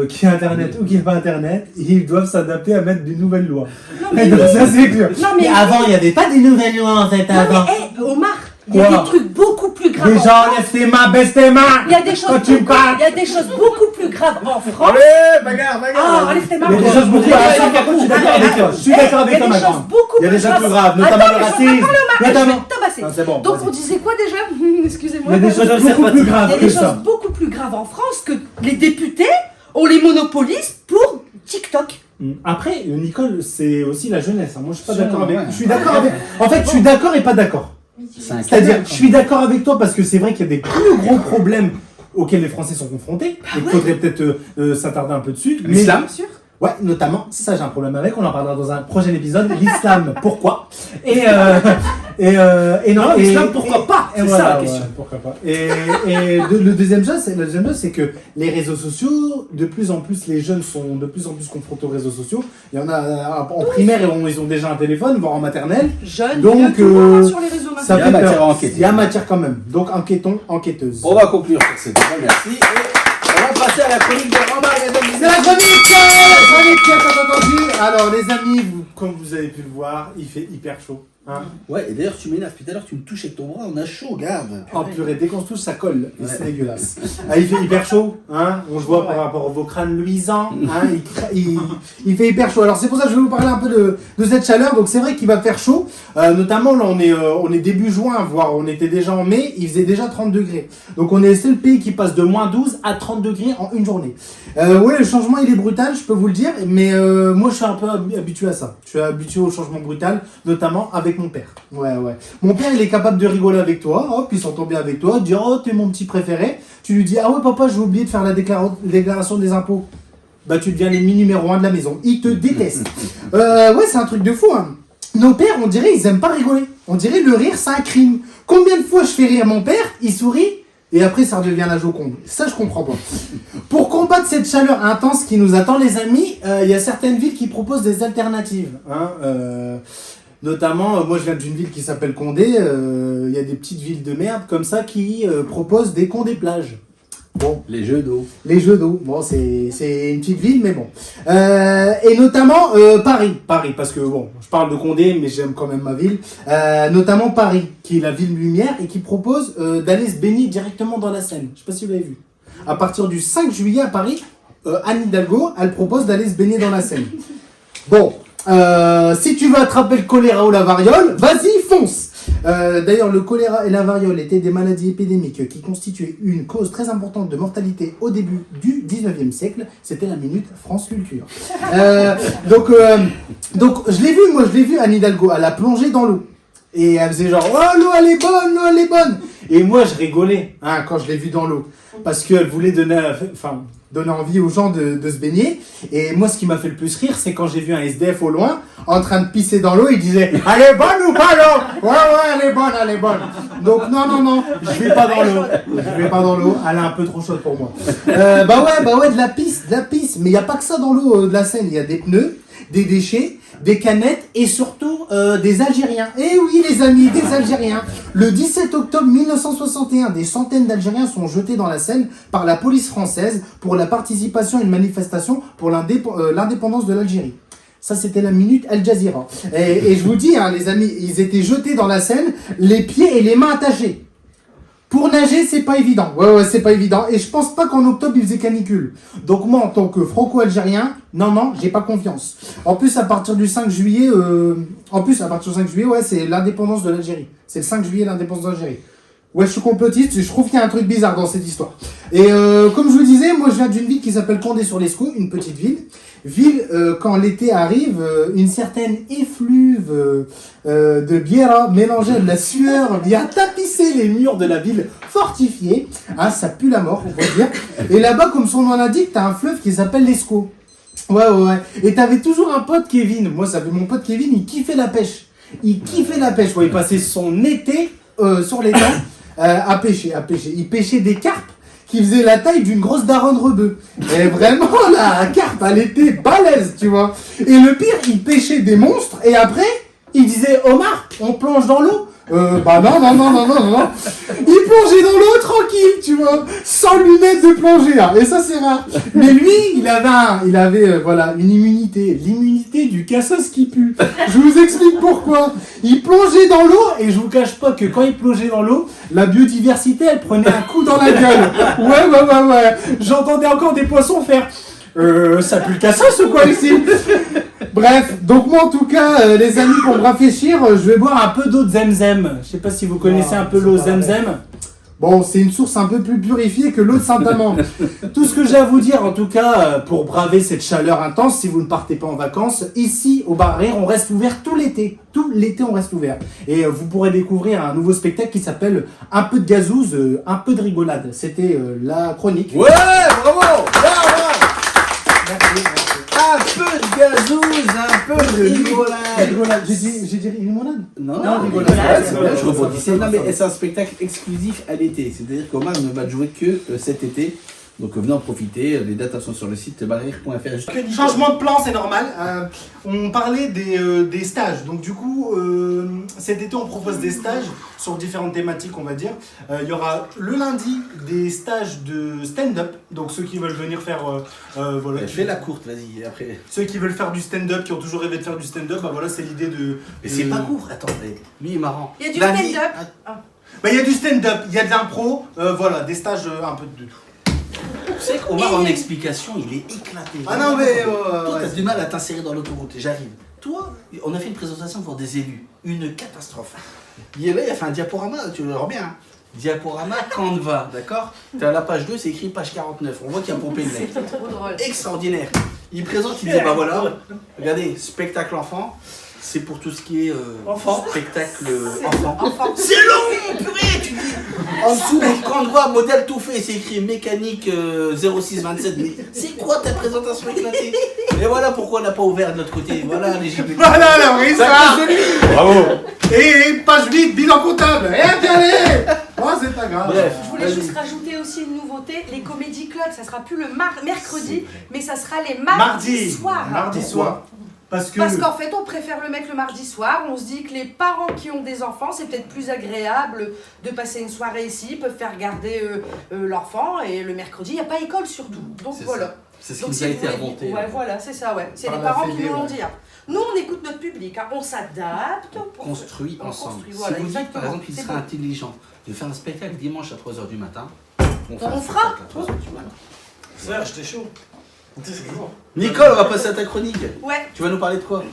Speaker 5: qu'il y ait Internet ou qu'il n'y ait pas Internet, ils doivent s'adapter à mettre des nouvelles lois.
Speaker 2: Non
Speaker 5: Et
Speaker 2: mais,
Speaker 5: donc ça c'est clair.
Speaker 2: non, mais,
Speaker 5: avant, il n'y avait pas des nouvelles lois en fait.
Speaker 2: non, mais Omar, il y a
Speaker 5: Quoi
Speaker 2: des trucs beaucoup plus graves. en
Speaker 5: Déjà,
Speaker 2: France.
Speaker 5: enlève tes mains, baisse tes mains.
Speaker 2: Il y a des choses
Speaker 5: Quand tu me
Speaker 2: beaucoup,
Speaker 5: parles.
Speaker 2: il y a des choses beaucoup plus graves en France.
Speaker 1: Allez, bagarre,
Speaker 2: Ah, enlève tes mains.
Speaker 5: Il y a des choses beaucoup plus graves.
Speaker 2: Il y a
Speaker 5: Par contre, je suis d'accord avec toi. Je suis d'accord avec toi,
Speaker 2: des
Speaker 5: ma
Speaker 2: choses
Speaker 5: grande.
Speaker 2: beaucoup
Speaker 5: Il y a des
Speaker 2: plus
Speaker 5: choses plus graves,
Speaker 2: Attends,
Speaker 5: notamment le
Speaker 2: mais je
Speaker 5: racisme.
Speaker 2: vais pas parler, Omar, je
Speaker 5: Notamment.
Speaker 2: vais te tabasser.
Speaker 5: Ah, c'est bon,
Speaker 2: Donc
Speaker 5: vas-y.
Speaker 2: on disait quoi déjà? Excusez-moi.
Speaker 5: Il y a des choses beaucoup plus
Speaker 2: Il y
Speaker 5: graves
Speaker 2: a
Speaker 5: que
Speaker 2: des
Speaker 5: ça.
Speaker 2: choses beaucoup plus graves en France que les députés on les monopolise pour TikTok.
Speaker 5: Après, Nicole, c'est aussi la jeunesse. Moi, je suis pas
Speaker 1: Sûr,
Speaker 5: d'accord avec.
Speaker 1: ouais.
Speaker 5: Je suis d'accord avec. En fait, je suis d'accord et pas d'accord. C'est-à-dire, je suis d'accord avec toi parce que c'est vrai qu'il y a des plus gros problèmes auxquels les Français sont confrontés. Il faudrait peut-être s'attarder un peu dessus.
Speaker 1: L'islam,
Speaker 2: sûr.
Speaker 5: Ouais, notamment, ça j'ai un problème avec, on en parlera dans un prochain épisode, l'islam, pourquoi et non,
Speaker 4: l'islam, pourquoi pas, c'est ça la question.
Speaker 5: Pourquoi pas. Le deuxième chose, c'est que les réseaux sociaux, de plus en plus, les jeunes sont de plus en plus confrontés aux réseaux sociaux. Il y en a en primaire, ils ont déjà un téléphone, voire en maternelle.
Speaker 2: Jeunes,
Speaker 5: donc
Speaker 2: sur les réseaux
Speaker 5: ça
Speaker 1: il y a
Speaker 5: fait
Speaker 1: matière
Speaker 5: peur.
Speaker 1: à enquêter.
Speaker 5: Il y a matière quand même. Donc enquêtons, enquêteuses.
Speaker 1: On va conclure sur cette fois, merci. Et on va passer à la chronique de Rama, mesdames et
Speaker 5: C'est la chronique qui a entendu. Alors les amis, comme vous avez pu le voir, il fait hyper chaud. Hein.
Speaker 1: Ouais, et d'ailleurs, tu m'énerves. Tout à l'heure, tu me touches avec ton bras, on a chaud, regarde.
Speaker 5: Oh purée, dès qu'on se touche, ça colle. Et c'est dégueulasse. Ah, il fait hyper chaud. Hein. On se voit par rapport à vos crânes luisants. Hein. Il fait hyper chaud. Alors c'est pour ça que je vais vous parler un peu de cette chaleur. Donc c'est vrai qu'il va faire chaud. Notamment là, on est début juin, voire on était déjà en mai. Il faisait déjà 30 degrés. Donc on est le seul pays qui passe de moins 12 à 30 degrés en une journée. Ouais, le changement il est brutal, je peux vous le dire. Mais moi je suis un peu habitué à ça. Je suis habitué au changement brutal, notamment avec mon père. Ouais. Mon père, il est capable de rigoler avec toi, hop, il s'entend bien avec toi, dire oh, t'es mon petit préféré. Tu lui dis ah ouais, papa, j'ai oublié de faire la déclaration des impôts. Bah, tu deviens l'ennemi numéro 1 de la maison. Il te déteste. Ouais, c'est un truc de fou, hein. Nos pères, on dirait, ils aiment pas rigoler. On dirait le rire, c'est un crime. Combien de fois je fais rire mon père, il sourit, et après ça redevient la Joconde. Ça, je comprends pas. Pour combattre cette chaleur intense qui nous attend, les amis, il y a certaines villes qui proposent des alternatives. Hein, notamment, moi je viens d'une ville qui s'appelle Condé, il y a des petites villes de merde comme ça qui proposent des Condé-plages. Bon,
Speaker 1: les jeux d'eau.
Speaker 5: Bon, c'est une petite ville, mais bon. Et notamment Paris, parce que bon, je parle de Condé, mais j'aime quand même ma ville. Notamment Paris, qui est la ville lumière et qui propose d'aller se baigner directement dans la Seine. Je sais pas si vous l'avez vu. À partir du 5 juillet à Paris, Anne Hidalgo, elle propose d'aller se baigner dans la Seine. Bon, si tu veux attraper le choléra ou la variole, vas-y, fonce. D'ailleurs, le choléra et la variole étaient des maladies épidémiques qui constituaient une cause très importante de mortalité au début du 19e siècle. C'était la Minute France Culture. Donc, je l'ai vu, Anne Hidalgo, elle a plongé dans l'eau. Et elle faisait genre, oh, l'eau elle est bonne. Et moi, je rigolais quand je l'ai vue dans l'eau. Parce qu'elle voulait donner envie aux gens de se baigner. Et moi, ce qui m'a fait le plus rire, c'est quand j'ai vu un SDF au loin, en train de pisser dans l'eau, il disait « Elle est bonne ou pas l'eau ?»« Ouais, elle est bonne. » Donc non, je vais pas dans l'eau, elle est un peu trop chaude pour moi. Bah ouais, de la pisse. Mais il n'y a pas que ça dans l'eau de la Seine, il y a des pneus, des déchets, des canettes et surtout des Algériens. Eh oui les amis, des Algériens. Le 17 octobre 1961, des centaines d'Algériens sont jetés dans la Seine par la police française pour la participation à une manifestation pour l'indépendance de l'Algérie. Ça, c'était la Minute Al Jazeera. Et je vous dis, les amis, ils étaient jetés dans la Seine, les pieds et les mains attachés. Pour nager, c'est pas évident. Ouais, c'est pas évident. Et je pense pas qu'en octobre, il faisait canicule. Donc moi, en tant que franco-algérien, non, j'ai pas confiance. En plus, à partir du 5 juillet, ouais, c'est l'indépendance de l'Algérie. C'est le 5 juillet, l'indépendance de l'Algérie. Ouais, je suis complotiste, je trouve qu'il y a un truc bizarre dans cette histoire. Et comme je vous disais, moi je viens d'une ville qui s'appelle Condé-sur-Lescaut, une petite ville. Quand l'été arrive, une certaine effluve de bière mélangée à de la sueur vient tapisser les murs de la ville fortifiée. Hein, ça pue la mort, on peut dire. Et là-bas, comme son nom l'indique, t'as un fleuve qui s'appelle l'Escaut. Ouais. Et t'avais toujours un pote, Kevin. Moi, ça fait mon pote Kevin, il kiffait la pêche. Ouais, il passait son été sur les dents. À pêcher. Il pêchait des carpes qui faisaient la taille d'une grosse daronne rebeu. Et vraiment, la carpe, elle était balèze, tu vois. Et le pire, il pêchait des monstres et après, il disait Omar, on plonge dans l'eau. Non. Il plongeait dans l'eau tranquille, tu vois, sans lunettes de plongée. Hein. Et ça, c'est rare. Mais lui, il avait une immunité. L'immunité du cassos qui pue. Je vous explique pourquoi. Il plongeait dans l'eau et je vous cache pas que quand il plongeait dans l'eau, la biodiversité, elle prenait un coup dans la gueule. Ouais. J'entendais encore des poissons faire... ça pue le cassos ou quoi ici? Bref, donc moi en tout cas, les amis, pour me rafraîchir, je vais boire un peu d'eau de Zemzem. Je sais pas si vous connaissez un peu l'eau Zemzem. Bon, c'est une source un peu plus purifiée que l'eau de Saint-Amand. Tout ce que j'ai à vous dire, en tout cas, pour braver cette chaleur intense, si vous ne partez pas en vacances, ici, au Bar à Rire, on reste ouvert tout l'été. Tout l'été, on reste ouvert. Et vous pourrez découvrir un nouveau spectacle qui s'appelle Un peu de gazouze, un peu de rigolade. C'était la chronique.
Speaker 1: Ouais, bravo, bravo.
Speaker 5: Merci.
Speaker 1: Un peu de gazouze, un peu de rigolade.
Speaker 5: J'ai dit limonade?
Speaker 1: Non,
Speaker 5: rigolade.
Speaker 1: Je rebondissais. Non, mais c'est un spectacle exclusif à l'été. C'est-à-dire qu'Omar ne va jouer que cet été. Donc venez en profiter. Les dates sont sur le site barrire.fr.
Speaker 5: Changement de plan, c'est normal. On parlait des stages. Donc du coup, cet été, on propose des stages sur différentes thématiques, on va dire. Il y aura le lundi des stages de stand-up. Donc ceux qui veulent venir faire... voilà,
Speaker 1: Fais la courte, vas-y. Après.
Speaker 5: Ceux qui veulent faire du stand-up, qui ont toujours rêvé de faire du stand-up, bah voilà, c'est l'idée de...
Speaker 1: Mais c'est pas court. Attends, lui il est marrant.
Speaker 2: Il y a du
Speaker 1: Lundi-
Speaker 2: stand-up.
Speaker 5: Bah il y a du stand-up, il y a de l'impro, voilà, des stages un peu de tout.
Speaker 1: Tu sais qu'Omar en explication, il est éclaté.
Speaker 5: Ah non mais...
Speaker 1: Toi, t'as du mal à t'insérer dans l'autoroute. J'arrive. Toi, on a fait une présentation pour des élus. Une catastrophe. Il est là, il a fait un diaporama, tu le vois bien. Hein. Diaporama Canva, d'accord? T'es à la page 2, c'est écrit page 49. On voit qu'il y a pompé le mec.
Speaker 2: C'est trop drôle.
Speaker 1: Extraordinaire. Il présente, il dit bah voilà, regardez, spectacle enfant. C'est pour tout ce qui est spectacle enfant. C'est long, purée, tu dis. En dessous, quand on voit modèle tout fait, c'est écrit mécanique 0627. Mais c'est quoi ta présentation éclatée? Et voilà pourquoi on n'a pas ouvert de l'autre côté. Voilà les JP.
Speaker 5: Voilà la vraie histoire.
Speaker 1: Bravo.
Speaker 5: Et page 8, bilan comptable. Et bien allez. Oh, c'est pas grave.
Speaker 1: Bref.
Speaker 2: Je voulais juste rajouter aussi une nouveauté, les comédie clubs, ça sera plus le mercredi, mais ça sera les mardis soirs.
Speaker 5: Mardi soir. Parce
Speaker 2: qu'en fait, on préfère le mettre le mardi soir. On se dit que les parents qui ont des enfants, c'est peut-être plus agréable de passer une soirée ici, ils peuvent faire garder l'enfant, et le mercredi, il n'y a pas école surtout. Donc voilà.
Speaker 1: C'est ce qui nous a été remonté.
Speaker 2: Ouais, voilà, c'est ça, ouais. C'est
Speaker 5: Par
Speaker 2: les
Speaker 5: la
Speaker 2: parents
Speaker 5: fédé,
Speaker 2: qui nous l'ont
Speaker 5: ouais.
Speaker 2: dit. Hein. Nous, on écoute notre public, hein. On s'adapte.
Speaker 1: Construit ensemble.
Speaker 2: Voilà,
Speaker 1: si vous dites par
Speaker 2: exactement.
Speaker 1: exemple qu'il
Speaker 2: C'est
Speaker 1: serait
Speaker 2: bon.
Speaker 1: intelligent de faire un spectacle dimanche à 3h du matin,
Speaker 2: On
Speaker 1: fait un
Speaker 2: fera.
Speaker 1: spectacle à 3h du matin.
Speaker 4: Ça, j'étais chaud.
Speaker 1: Nicole, on va passer à ta chronique.
Speaker 2: Ouais.
Speaker 1: Tu vas nous parler de quoi?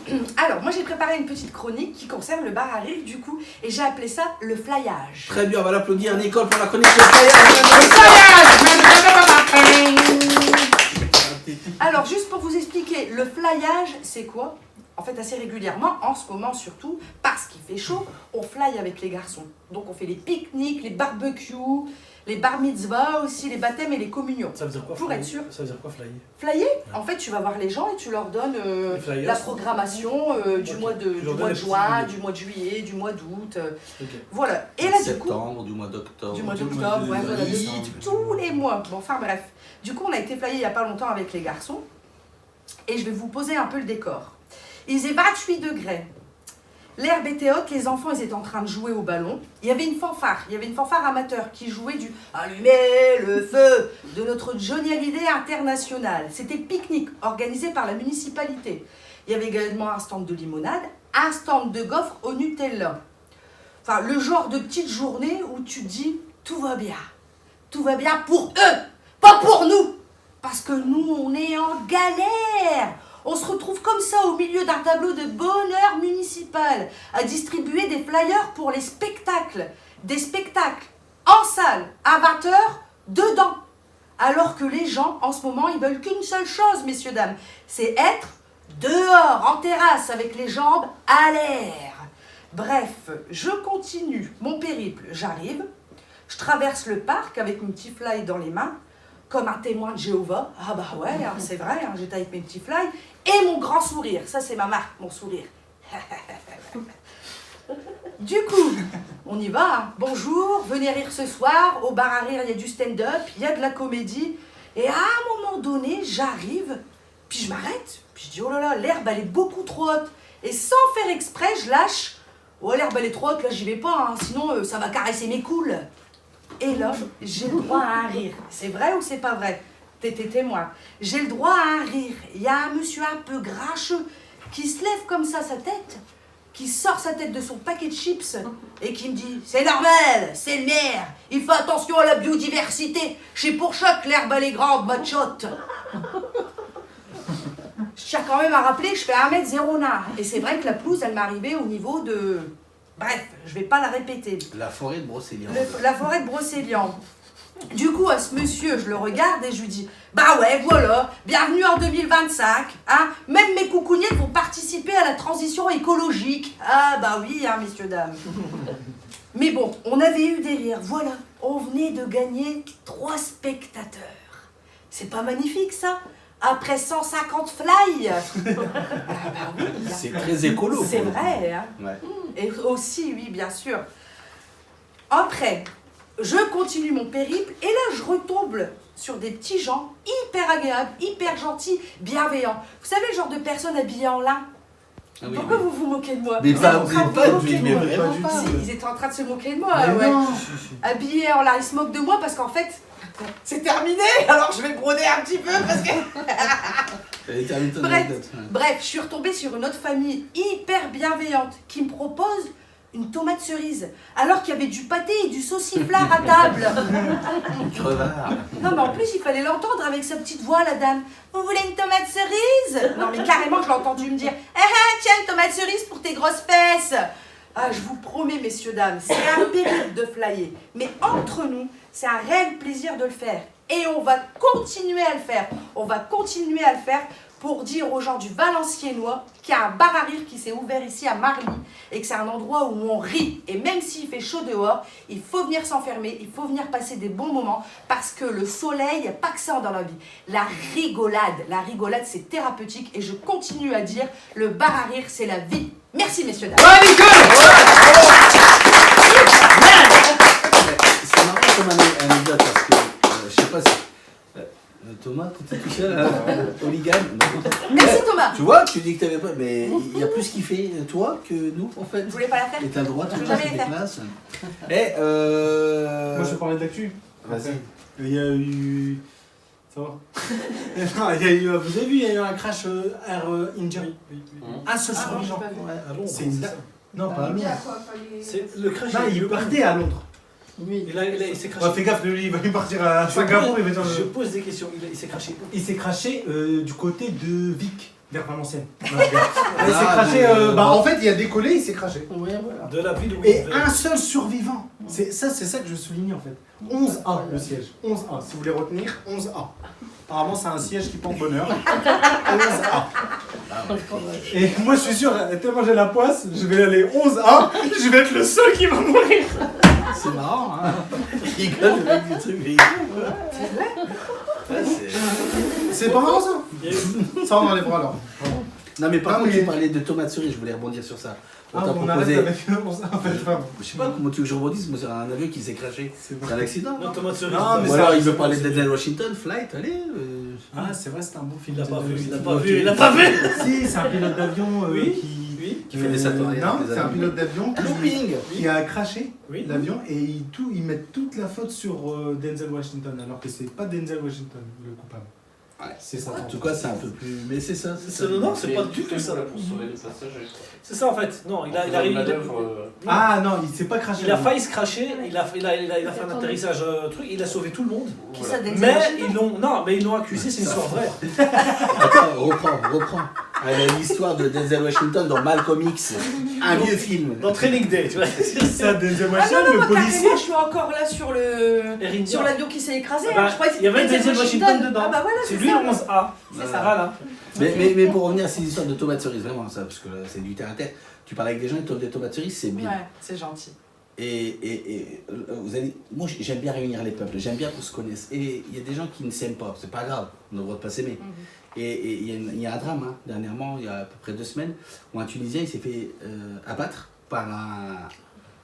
Speaker 2: Alors, moi j'ai préparé une petite chronique qui concerne le bar à rire du coup, et j'ai appelé ça le flyage.
Speaker 1: Très bien, on va l'applaudir Nicole pour la chronique de flyage.
Speaker 2: Alors, juste pour vous expliquer, le flyage, c'est quoi? En fait, assez régulièrement, en ce moment surtout, parce qu'il fait chaud, on fly avec les garçons. Donc, on fait les pique-niques, les barbecues, les bar mitzvahs aussi, les baptêmes et les communions.
Speaker 4: Ça veut dire quoi
Speaker 2: Pour
Speaker 4: flyer?
Speaker 2: être sûr.
Speaker 4: Ça veut dire quoi flyer?
Speaker 2: Flyer, en fait, tu vas voir les gens et tu leur donnes la programmation du mois de juin, du mois de juillet, du mois d'août. Voilà. Et là, du coup.
Speaker 1: Septembre, du mois d'octobre.
Speaker 2: Du mois d'octobre, ouais, voilà, tous les mois. Bon, enfin bref. Du coup, on a été flyé il n'y a pas longtemps avec les garçons. Et je vais vous poser un peu le décor. Il faisait 28 degrés. L'herbe était haute, les enfants ils étaient en train de jouer au ballon. Il y avait une fanfare amateur qui jouait du « Allumez le feu » de notre Johnny Hallyday international. C'était pique-nique organisé par la municipalité. Il y avait également un stand de limonade, un stand de gaufres au Nutella. Enfin, le genre de petite journée où tu te dis « Tout va bien. Tout va bien pour eux, pas pour nous. Parce que nous, on est en galère. » On se retrouve comme ça au milieu d'un tableau de bonheur municipal à distribuer des flyers pour les spectacles. Des spectacles en salle, à 20h, dedans. Alors que les gens, en ce moment, ils veulent qu'une seule chose, messieurs, dames. C'est être dehors, en terrasse, avec les jambes à l'air. Bref, je continue mon périple. J'arrive, je traverse le parc avec mon petit fly dans les mains. Comme un témoin de Jéhovah. Ah bah ouais, hein, c'est vrai, hein, j'étais avec mes petits fly. Et mon grand sourire, ça c'est ma marque, mon sourire. Du coup, on y va. Hein. Bonjour, venez rire ce soir. Au bar à rire, il y a du stand-up, il y a de la comédie. Et à un moment donné, j'arrive, puis je m'arrête. Puis je dis, oh là là, l'herbe elle est beaucoup trop haute. Et sans faire exprès, je lâche. Oh, l'herbe elle est trop haute, là j'y vais pas, hein, sinon ça va caresser mes couilles. Et là, j'ai le droit à un rire. C'est vrai ou c'est pas vrai? T'es témoin. J'ai le droit à un rire. Il y a un monsieur un peu grincheux qui se lève comme ça sa tête, qui sort sa tête de son paquet de chips et qui me dit « C'est normal, c'est le maire, il fait attention à la biodiversité. Chez Pourchoc, l'herbe elle est grande, machotte. » Je tiens quand même à rappeler que je fais 1m09. Et c'est vrai que la pelouse, elle m'arrivait au niveau de Bref, je vais pas la répéter.
Speaker 1: La forêt de Brocéliande.
Speaker 2: La forêt de Brocéliande. Du coup, à ce monsieur, je le regarde et je lui dis « Bah ouais, voilà, bienvenue en 2025, hein. Même mes coucougnettes vont participer à la transition écologique. » Ah bah oui, hein, messieurs, dames. Mais bon, on avait eu des rires, voilà. On venait de gagner 3 spectateurs. C'est pas magnifique, ça? Après 150 fly. Ah bah oui.
Speaker 1: C'est très écolo.
Speaker 2: C'est vrai, hein.
Speaker 1: Ouais.
Speaker 2: Et aussi, oui, bien sûr. Après, je continue mon périple et là, je retombe sur des petits gens hyper agréables, hyper gentils, bienveillants. Vous savez, le genre de personnes habillées en lin?
Speaker 1: Ah oui,
Speaker 2: Pourquoi
Speaker 1: oui.
Speaker 2: vous vous moquez de moi?
Speaker 1: Mais
Speaker 2: Vous
Speaker 1: pas,
Speaker 2: êtes en train de
Speaker 1: pas
Speaker 2: vous moquer
Speaker 1: du
Speaker 2: de
Speaker 1: mais
Speaker 2: moi.
Speaker 1: vraiment pas.
Speaker 2: Si, ils étaient en train de se moquer de moi,
Speaker 5: Mais
Speaker 2: ouais.
Speaker 5: non.
Speaker 2: Habillés en lin, ils se moquent de moi parce qu'en fait, c'est terminé. Alors je vais broder un petit peu parce que... Bref, je suis retombée sur une autre famille hyper bienveillante qui me propose une tomate cerise, alors qu'il y avait du pâté et du sauciflard à table.
Speaker 1: Crevard.
Speaker 2: Non mais en plus il fallait l'entendre avec sa petite voix, la dame. Vous voulez une tomate cerise? Non mais carrément je l'ai entendu me dire tiens une tomate cerise pour tes grosses fesses. Ah, je vous promets, messieurs, dames, c'est un périple de flyer. Mais entre nous, c'est un réel plaisir de le faire. Et on va continuer à le faire. On va continuer à le faire pour dire aux gens du Valenciennois qu'il y a un bar à rire qui s'est ouvert ici à Marly et que c'est un endroit où on rit. Et même s'il fait chaud dehors, il faut venir s'enfermer, il faut venir passer des bons moments parce que le soleil, il n'y a pas que ça dans la vie. La rigolade, c'est thérapeutique et je continue à dire, le bar à rire, c'est la vie. Merci, messieurs, dames.
Speaker 1: Ouais, Nicole. C'est marrant comme anecdote parce que je sais pas si. Thomas, tu t'es touché à Hooligan.
Speaker 2: Merci Thomas.
Speaker 1: Tu vois, tu dis que t'avais pas, mais il y a plus kiffé toi que nous en fait.
Speaker 2: Vous voulez pas la faire?
Speaker 1: Et t'as le droit, tu
Speaker 2: Je vais
Speaker 1: vois,
Speaker 2: jamais
Speaker 1: c'est
Speaker 2: la
Speaker 1: des
Speaker 2: faire.
Speaker 1: classes.
Speaker 5: Moi je vais parler de l'actu.
Speaker 1: Vas-y.
Speaker 5: Il y a eu. Ça va? Non, il y a eu. Vous avez vu, il y a eu un crash Air India. Un seul survivant. C'est une dingue. Non, pas à Londres.
Speaker 4: Le crash,
Speaker 5: Il partait à Londres.
Speaker 4: Oui. Il s'est craché.
Speaker 5: Fais gaffe, lui, il va partir à Singapour.
Speaker 4: Je pose des questions. Il s'est craché.
Speaker 5: Il s'est craché du côté de Vic, vers Valenciennes. Il s'est craché. En fait, il a décollé, il s'est craché.
Speaker 4: De la ville où
Speaker 5: Et un seul survivant. C'est ça que je souligne en fait. 11A le siège. 11A. Si vous voulez retenir, 11A. Apparemment, c'est un siège qui porte bonheur. 11A. Et moi, je suis sûr, tellement j'ai la poisse, je vais aller 11A, je vais être le seul qui va mourir.
Speaker 1: C'est marrant, hein. Il rigole, le mec du truc, mais il
Speaker 5: c'est pas marrant ça. Ça, on enlèvera alors.
Speaker 1: Non, mais par contre, tu parlais de tomates cerises, je voulais rebondir sur ça. On t'a
Speaker 5: on
Speaker 1: proposé.
Speaker 5: arrête avec ça en fait.
Speaker 1: Je sais pas comment tu veux que je rebondisse, mais c'est un avion qui s'est crashé. C'est un accident.
Speaker 4: Non, Thomas Cerise.
Speaker 5: Non, mais
Speaker 1: Ou
Speaker 5: ça-
Speaker 1: alors il veut parler de Denzel Washington, Flight, allez.
Speaker 5: Ah, c'est vrai, c'était un bon film.
Speaker 4: Il l'a pas vu, il l'a
Speaker 1: il
Speaker 4: pas
Speaker 1: l'a
Speaker 4: vu,
Speaker 1: vu.
Speaker 4: il l'a pas vu.
Speaker 5: Si, c'est un pilote d'avion
Speaker 1: Qui fait des saltos arrière
Speaker 5: Non,
Speaker 1: avec les
Speaker 5: c'est un
Speaker 1: avions.
Speaker 5: pilote d'avion
Speaker 1: Looping.
Speaker 5: qui a craché
Speaker 4: Oui.
Speaker 5: l'avion et ils mettent toute la faute sur Denzel Washington alors que c'est pas Denzel Washington le coupable.
Speaker 1: Ouais.
Speaker 5: C'est ça.
Speaker 1: En tout cas, c'est un peu plus. Mais c'est ça.
Speaker 4: Non, c'est pas du tout ça.
Speaker 6: Pour sauver les passagers.
Speaker 4: C'est ça en fait. Non, il arrive.
Speaker 5: Ah non, il s'est pas craché.
Speaker 4: Il a failli se cracher, il a fait un atterrissage truc, il a sauvé tout le monde.
Speaker 2: Qui ça, Denzel
Speaker 4: Mais
Speaker 2: Washington?
Speaker 4: ils l'ont accusé, c'est une histoire vraie.
Speaker 1: Attends, reprends. L'histoire de Denzel Washington dans Malcolm X, un vieux film.
Speaker 4: Dans Training Day, tu vois.
Speaker 5: Ça, Denzel
Speaker 2: Ah non,
Speaker 5: Washington,
Speaker 2: non,
Speaker 5: le
Speaker 2: moi
Speaker 5: policier.
Speaker 2: carrément, je suis encore là sur
Speaker 4: Air India.
Speaker 2: sur l'avion qui s'est écrasé.
Speaker 4: Ah bah,
Speaker 2: Je croyais que
Speaker 4: il y avait
Speaker 2: c'était
Speaker 4: Denzel Washington dedans.
Speaker 2: Ah bah voilà,
Speaker 4: C'est
Speaker 2: c'est
Speaker 4: lui
Speaker 2: ça.
Speaker 4: le 11A.
Speaker 2: C'est ça.
Speaker 4: Voilà.
Speaker 1: Mais pour revenir à ces histoires de tomates cerises, vraiment, ça, parce que là, c'est du terre à terre. Tu parles avec des gens, ils t'offrent des tomates cerises, c'est bien.
Speaker 2: Ouais, c'est gentil.
Speaker 1: Et vous allez, moi j'aime bien réunir les peuples, j'aime bien qu'on se connaisse. Et il y a des gens qui ne s'aiment pas, c'est pas grave, on a le droit de pas s'aimer. Et il y a un drame, hein, dernièrement, il y a à peu près 2 semaines, où un Tunisien il s'est fait abattre par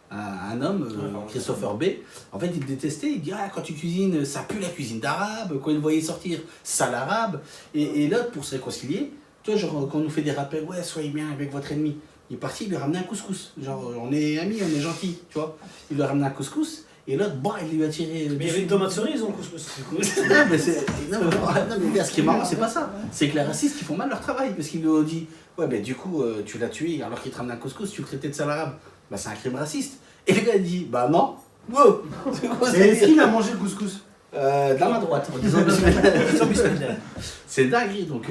Speaker 1: un homme, Christopher B. En fait, il le détestait, il dit ah, quand tu cuisines, ça pue la cuisine d'arabe, quand il le voyait sortir, ça l'arabe. Et l'autre, pour se réconcilier, tu vois, genre, quand on nous fait des rappels, ouais, soyez bien avec votre ennemi. Il est parti, il lui a ramené un couscous. Genre, on est amis, on est gentils, tu vois. Il lui a ramené un couscous, et l'autre, bah, il lui a tiré.
Speaker 4: Mais il y avait une tomate cerise dans le couscous, du coup.
Speaker 1: Non, mais c'est. Non, mais ce qui est marrant, c'est pas ça. C'est que les racistes, ils font mal leur travail. Parce qu'ils lui ont dit, ouais, mais du coup, tu l'as tué alors qu'il te ramène un couscous, tu le traitais de sale arabe. Bah, c'est un crime raciste. Et le gars, il dit, bah non. Wow.
Speaker 5: Et est-ce qu'il a mangé le couscous?
Speaker 1: de la main droite en disant bismillah. C'est dingue, donc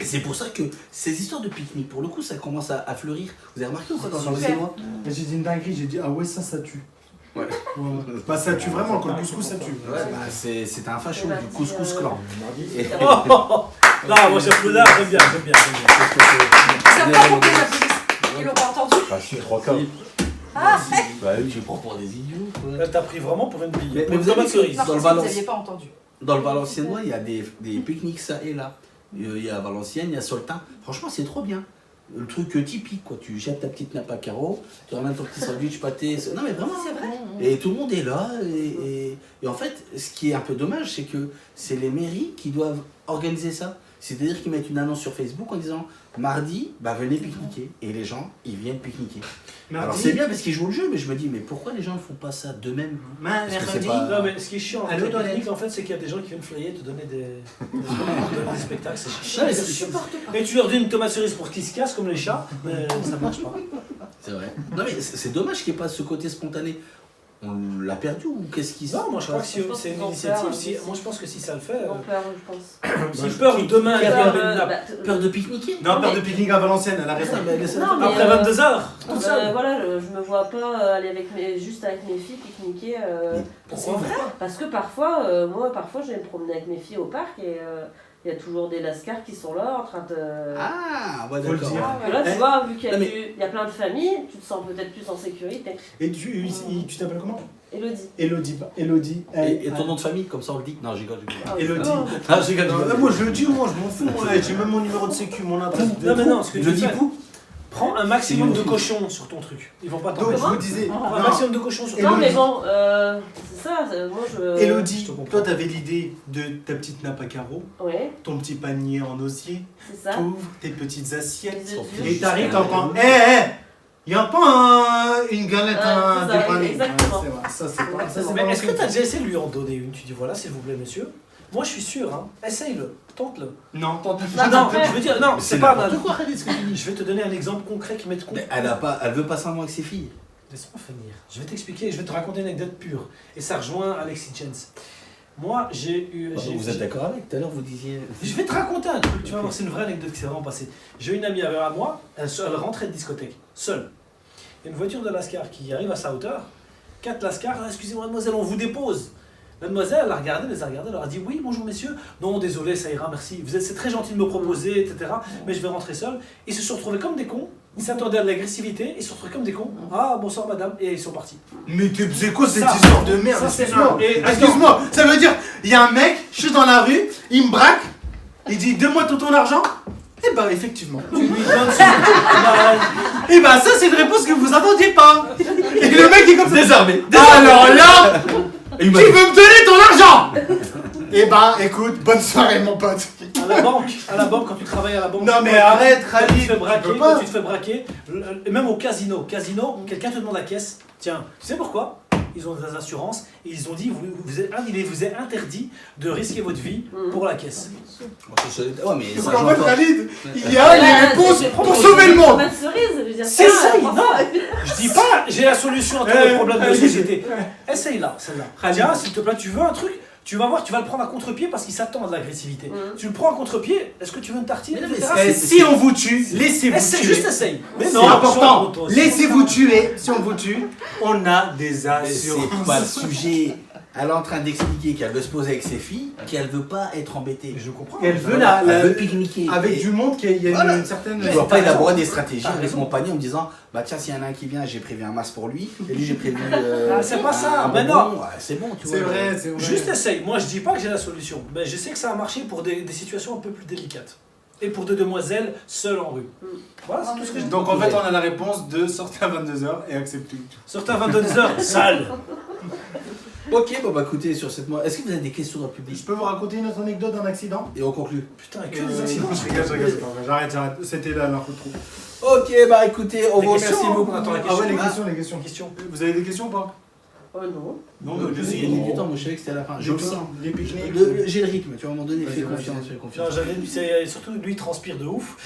Speaker 1: c'est pour ça que ces histoires de pique-nique, pour le coup, ça commence à fleurir. Vous avez remarqué ou pas dans le Valenciennois?
Speaker 5: J'ai dit une dinguerie, j'ai dit ah ouais ça tue.
Speaker 1: Ouais.
Speaker 5: Bah ça tue vraiment, quand le couscous ça tue.
Speaker 1: Ouais, bah c'était un facho du couscous clan. Et-
Speaker 4: Non, moi j'applaudis, j'aime bien.
Speaker 2: Ça me fait compter la police. Ils l'ont pas entendu.
Speaker 8: Bah, je suis 3 quarts.
Speaker 2: Ah,
Speaker 1: Bah oui, je prends pour des idiots. Quoi.
Speaker 4: Là, t'as pris vraiment pour une bille.
Speaker 1: Mais
Speaker 4: Pour une
Speaker 1: vous avez
Speaker 4: tomate cerise.
Speaker 2: non,
Speaker 1: Dans le
Speaker 2: parce que vous
Speaker 1: Valence.
Speaker 2: n'aviez pas entendu.
Speaker 1: Dans le Valenciennois, il y a des pique-niques ça et là. Il y a Valenciennes, il y a Soltin. Franchement, c'est trop bien. Le truc typique, quoi. Tu jettes ta petite nappe à carreaux, tu ramènes ton petit sandwich pâté. Non, mais vraiment.
Speaker 2: C'est vrai.
Speaker 1: Et tout le monde est là. Et en fait, ce qui est un peu dommage, c'est que c'est les mairies qui doivent organiser ça. C'est-à-dire qu'ils mettent une annonce sur Facebook en disant mardi, bah venez pique-niquer. Et les gens, ils viennent pique-niquer. Alors c'est bien parce qu'ils jouent le jeu, mais je me dis, mais pourquoi les gens ne font pas ça d'eux-mêmes? Parce que c'est pas-
Speaker 4: Non, mais ce qui est chiant avec
Speaker 5: Allô,
Speaker 4: la
Speaker 5: Donald.
Speaker 4: technique, en fait, c'est qu'il y a des gens qui viennent flyer, te donner des spectacles. C'est chiant.
Speaker 1: Non, mais c'est-
Speaker 4: Et tu leur donnes une tomate cerise pour qu'ils se cassent comme les chats, mais ça marche pas.
Speaker 1: C'est vrai. Non mais c'est dommage qu'il n'y ait pas ce côté spontané. On l'a perdu ou qu'est-ce qui se
Speaker 4: Non, moi je crois que
Speaker 7: Je pense
Speaker 4: c'est une
Speaker 7: qu'ils ont
Speaker 4: initiative.
Speaker 7: peur,
Speaker 4: Moi je pense que si ça le fait.
Speaker 7: Ils ont peur, je pense.
Speaker 4: S'ils peur demain, il y a
Speaker 7: Peur,
Speaker 4: une nappe.
Speaker 1: peur de pique-niquer?
Speaker 5: Non, peur de pique-nique à Valenciennes, elle a raison.
Speaker 7: Non, mais,
Speaker 4: Après 22h, tout seul.
Speaker 7: voilà, je me vois pas aller juste avec mes filles pique-niquer.
Speaker 4: Pourquoi?
Speaker 7: Parce que parfois, je vais me promener avec mes filles au parc et il y a toujours des lascars qui sont là en train de.
Speaker 1: Ah, ouais,
Speaker 5: Faut le
Speaker 1: d'accord.
Speaker 5: dire.
Speaker 7: Et là, tu vois, vu qu'il y a
Speaker 1: Non, mais-
Speaker 7: il y a plein de familles, tu te sens peut-être plus en sécurité.
Speaker 5: Et tu t'appelles comment?
Speaker 7: Elodie.
Speaker 5: Elodie.
Speaker 1: Et ton nom de famille, comme ça on le dit? Non, j'ai rigole.
Speaker 7: Ah oui.
Speaker 5: Elodie.
Speaker 1: Ah, j'ai rigole.
Speaker 5: Moi je le dis, moi je m'en fous, moi j'ai même mon numéro de sécu, mon adresse.
Speaker 4: Non, mais non, ce que
Speaker 1: Je
Speaker 4: tu
Speaker 1: le dis
Speaker 4: fais,
Speaker 1: pou.
Speaker 4: prends un maximum de cochons sur ton truc. Ils vont pas
Speaker 5: Donc
Speaker 4: t'empêcher.
Speaker 5: je vous disais,
Speaker 4: Prends un maximum de cochons sur ton
Speaker 7: Non,
Speaker 4: truc.
Speaker 7: mais bon, c'est ça, moi je.
Speaker 5: Elodie,
Speaker 4: je te comprends.
Speaker 5: toi t'avais l'idée de ta petite nappe à carreaux,
Speaker 7: Ouais,
Speaker 5: ton petit panier en osier,
Speaker 7: c'est ça.
Speaker 5: t'ouvres tes petites assiettes,
Speaker 7: Les œufs
Speaker 5: et t'arrives,
Speaker 7: durs.
Speaker 5: t'entends, y a pas une galette à
Speaker 7: c'est ça,
Speaker 5: dépanner.
Speaker 7: exactement.
Speaker 5: Ouais, c'est vrai, ça c'est pas. Ça, c'est
Speaker 7: Exactement.
Speaker 5: pas
Speaker 4: Mais est-ce que tu as
Speaker 5: l'ancien.
Speaker 4: déjà essayé de lui en donner une? Tu dis voilà, s'il vous plaît, monsieur. Moi, je suis sûr, hein. Essaye-le, tente-le.
Speaker 5: Non,
Speaker 4: Non, je veux dire, non, c'est pas un.
Speaker 1: Pourquoi arrêtez ce que tu dis?
Speaker 4: Je vais te donner un exemple concret qui met de compte.
Speaker 1: Mais elle veut passer un mois avec ses filles.
Speaker 4: Laisse-moi finir. Je vais t'expliquer, je vais te raconter une anecdote pure. Et ça rejoint Alexis Jens. Moi, j'ai eu.
Speaker 1: Vous êtes d'accord avec? Tout à l'heure vous disiez.
Speaker 4: Je vais te raconter un truc, tu vas voir, c'est une vraie anecdote qui s'est vraiment passée. J'ai une amie à moi, elle rentrait de discothèque, seule. Il y a une voiture de Lascar qui arrive à sa hauteur. 4 Lascar, ah, excusez-moi mademoiselle, on vous dépose. Mademoiselle, elle a regardé, elle leur a dit oui, bonjour messieurs. Non, désolé, ça ira, merci. C'est très gentil de me proposer, etc. Mais je vais rentrer seul. Ils se sont retrouvés comme des cons. Ils s'attendaient à de l'agressivité. Ils se sont retrouvés comme des cons. Ah, bonsoir madame. Et ils sont partis.
Speaker 5: Mais c'est quoi cette
Speaker 4: Ça,
Speaker 5: histoire de merde?
Speaker 4: ça, c'est
Speaker 5: Excuse-moi.
Speaker 4: un. Et-
Speaker 5: Excuse-moi, ça veut dire, il y a un mec, je suis dans la rue, il me braque, il dit donne-moi tout ton argent. Eh ben effectivement.
Speaker 4: Tu lui donnes son.
Speaker 5: Et ben ça c'est une réponse que vous attendiez pas. Et le mec est comme ça.
Speaker 1: Désarmé.
Speaker 5: Alors là,
Speaker 1: Et
Speaker 5: tu veux me donner ton argent? Eh ben écoute, bonne soirée mon pote.
Speaker 4: À la banque, quand tu travailles à la banque.
Speaker 5: Non mais arrête,
Speaker 4: Quand tu
Speaker 5: Khalid,
Speaker 4: te fais braquer,
Speaker 5: tu peux pas.
Speaker 4: quand tu te fais braquer, et même au casino, quelqu'un te demande la caisse. Tiens, tu sais pourquoi? Ils ont des assurances et ils ont dit il vous est interdit de risquer votre vie pour la caisse.
Speaker 1: Ouais, mais
Speaker 5: Parce
Speaker 1: ça
Speaker 5: qu'en
Speaker 1: joue
Speaker 5: fait
Speaker 1: pas.
Speaker 5: Khalid, il y a les réponses pour sauver le monde.
Speaker 7: Tomate cerise, je veux dire.
Speaker 4: C'est ça,
Speaker 7: franchement,
Speaker 4: non. Je dis pas j'ai la solution à tous les problèmes de la société. Essaye-la, celle-là. Tiens, s'il te plaît, tu veux un truc? Tu vas voir, tu vas le prendre à contre-pied parce qu'il s'attend à de l'agressivité. Tu le prends à contre-pied, est-ce que tu veux une tartine?
Speaker 1: Mais non, mais
Speaker 4: etc.
Speaker 1: c'est-
Speaker 5: Si on vous tue, laissez-vous
Speaker 4: Essaye,
Speaker 5: tuer.
Speaker 4: juste essaye. Mais
Speaker 5: C'est
Speaker 4: non,
Speaker 5: important.
Speaker 4: attention,
Speaker 5: Laissez-vous tuer. Si on vous tue, on a des
Speaker 1: Mais c'est
Speaker 5: assurances.
Speaker 1: pas le sujet. Elle est en train d'expliquer qu'elle veut se poser avec ses filles, qu'elle veut pas être embêtée.
Speaker 4: Je comprends.
Speaker 5: Elle veut
Speaker 1: Voilà,
Speaker 5: la
Speaker 1: elle veut pique-niquer.
Speaker 5: avec
Speaker 1: Et-
Speaker 5: du monde qui il y a
Speaker 1: Voilà.
Speaker 5: une certaine.
Speaker 1: Je ne dois pas
Speaker 4: t'as
Speaker 1: élaborer
Speaker 4: raison.
Speaker 1: des stratégies
Speaker 4: T'as
Speaker 1: avec
Speaker 4: raison.
Speaker 1: mon panier en me disant bah tiens s'il y en a un qui vient j'ai prévu un masque pour lui et lui j'ai prévu
Speaker 4: c'est pas ça,
Speaker 1: un
Speaker 4: mais
Speaker 1: bonbon.
Speaker 4: non.
Speaker 1: Ouais, c'est bon tu vois.
Speaker 5: C'est vrai, c'est vrai.
Speaker 4: Juste essaye. Moi, je dis pas que j'ai la solution, mais je sais que ça a marché pour des situations un peu plus délicates. Et pour des demoiselles seules en rue. Voilà, c'est tout ce que je dis.
Speaker 5: Donc en fait, on a la réponse de sortir à 22h et accepter.
Speaker 4: Sortez à 22h, sale.
Speaker 1: Ok bon bah écoutez sur cette mois est-ce que vous avez des questions dans le public
Speaker 5: Je peux vous raconter une autre anecdote d'un accident?
Speaker 1: et on conclut.
Speaker 4: Putain, que des accidents.
Speaker 5: Je rigole, j'arrête. C'était là l'info trop.
Speaker 1: Ok bah écoutez on
Speaker 4: Des
Speaker 1: vous
Speaker 4: questions,
Speaker 1: remercie
Speaker 4: hein.
Speaker 1: beaucoup.
Speaker 4: Attends, la
Speaker 5: Ah ouais, les
Speaker 4: Ah.
Speaker 5: questions.
Speaker 4: Question.
Speaker 5: Vous avez des questions ou pas?
Speaker 7: Oh non.
Speaker 1: Non, j'ai gagné du temps, moi je savais que c'était à la fin. Je le sens.
Speaker 5: Les pique-niques.
Speaker 1: J'ai le rythme, tu vois, à un moment donné, fais confiance.
Speaker 4: Non, c'est surtout lui il transpire de ouf.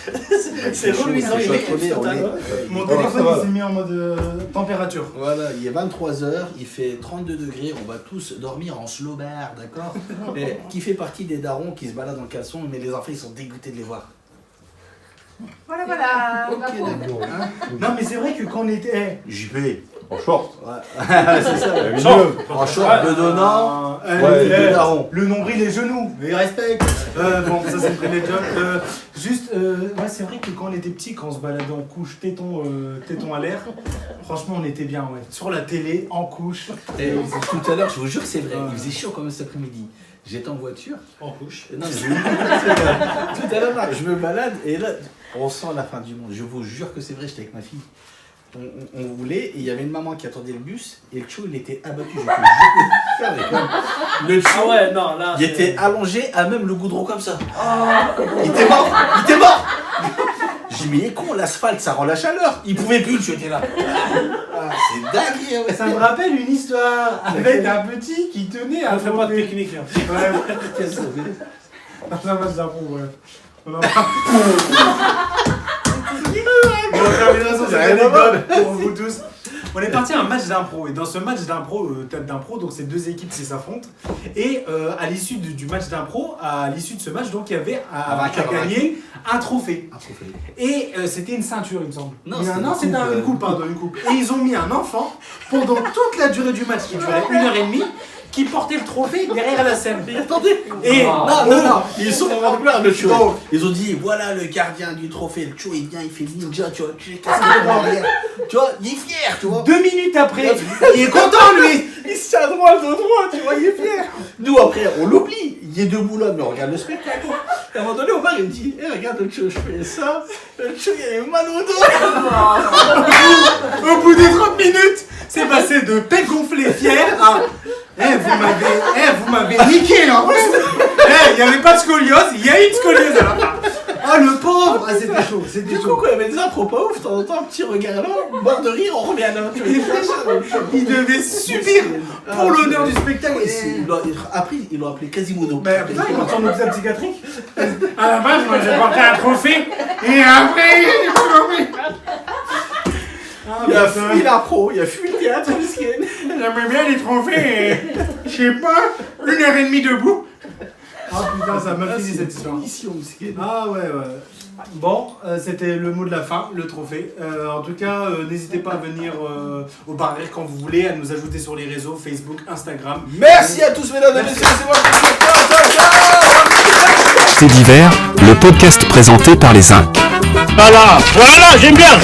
Speaker 4: C'est reluisant, il est total.
Speaker 5: Mon téléphone il s'est mis en mode température.
Speaker 1: Voilà, il est 23h, il fait 32 degrés, on va tous dormir en slobard, d'accord? Mais qui fait partie des darons qui se baladent en caleçon, mais les enfants ils sont dégoûtés de les voir.
Speaker 2: Voilà, voilà.
Speaker 1: Ok, d'accord. Hein?
Speaker 5: Non, mais c'est vrai que quand on était.
Speaker 8: JP, en short.
Speaker 1: Ouais. C'est ça. En short, bedonnant,
Speaker 5: le
Speaker 1: daron.
Speaker 5: Le nombril, les genoux, mais respect. Bon, ça c'est le premier job. Juste, ouais, c'est vrai que quand on était petit, quand on se baladait en couche, téton à l'air, franchement, on était bien, ouais. Sur la télé, en couche.
Speaker 1: Et tout à l'heure, je vous jure que c'est vrai, il faisait chaud quand même cet après-midi. J'étais en voiture.
Speaker 4: En couche.
Speaker 1: Non, mais tout à l'heure, je me balade et là, on sent la fin du monde. Je vous jure que c'est vrai, j'étais avec ma fille. On voulait, et il y avait une maman qui attendait le bus, et le chou, il était abattu. Je te jure. Le chou,
Speaker 4: Ah ouais, non, là.
Speaker 1: il était allongé à même le goudron comme ça. Il était mort. J'ai dit, mais il est con, l'asphalte, ça rend la chaleur. Il pouvait plus, le chou était là. Ah, c'est dingue. Ouais.
Speaker 5: Ça me rappelle une histoire avec un petit qui tenait à.
Speaker 4: On fait pas de technique. Hein.
Speaker 5: Ouais, ça va se la peau, ouais. On va terminer sur cette anecdote pour vous tous. On est parti à un match d'impro et dans ce match d'impro, tête d'impro, donc c'est deux équipes qui s'affrontent et à l'issue du match d'impro, à l'issue de ce match, donc il y avait à gagner un trophée. Et c'était une ceinture, il me semble.
Speaker 1: Non,
Speaker 5: c'était une coupe, pardon, une coupe. Et ils ont mis un enfant pendant toute la durée du match qui durait 1h30. Qui portait le trophée derrière la scène.
Speaker 1: Attendez.
Speaker 5: Et
Speaker 1: non, ils sont en plein le chou. Ils ont dit voilà le gardien du trophée. Le chou il vient, il fait ninja, tu vois, tu vois, il est fier, tu vois.
Speaker 5: 2 minutes après, il est content lui.
Speaker 1: Il se tient droit, le dos droit, tu vois, il est fier. Nous après, on l'oublie. Il est debout là, mais on regarde le spectacle. À un moment donné, Omar il me dit regarde le chou, je fais ça. Le chou il a mal au dos.
Speaker 5: Au bout de 30 minutes, c'est passé de pec gonflé fier à vous m'avez niqué là en plus. Il n'y avait pas de scoliose, il y a une scoliose à la fin. Ah le pauvre. Ah c'était chaud, c'était
Speaker 1: Du
Speaker 5: chaud.
Speaker 1: coup, quand il y avait des impros pas ouf, de temps en temps, un petit regard là, mort de rire, on revient là.
Speaker 5: Il devait subir pour l'honneur du spectacle.
Speaker 1: Après, ils l'ont appelé Quasimodo.
Speaker 5: Mais putain, il va en hôpital psychiatrique. À la base, moi j'ai porté un trophée. Et après, j'ai pas compris.
Speaker 1: Il a fui l'impro, il a fui le théâtre, miskin.
Speaker 5: J'aimerais bien les trophées, je sais pas, 1h30 debout. Ah putain, ça m'a fini cette histoire. Ah ouais. Bon, c'était le mot de la fin, le trophée. En tout cas, n'hésitez pas à venir au Bar Rire quand vous voulez, à nous ajouter sur les réseaux, Facebook, Instagram.
Speaker 1: Merci à tous, mesdames et messieurs, c'est moi qui
Speaker 3: C'est divers, le podcast présenté par les Zinc.
Speaker 11: Voilà, j'aime bien.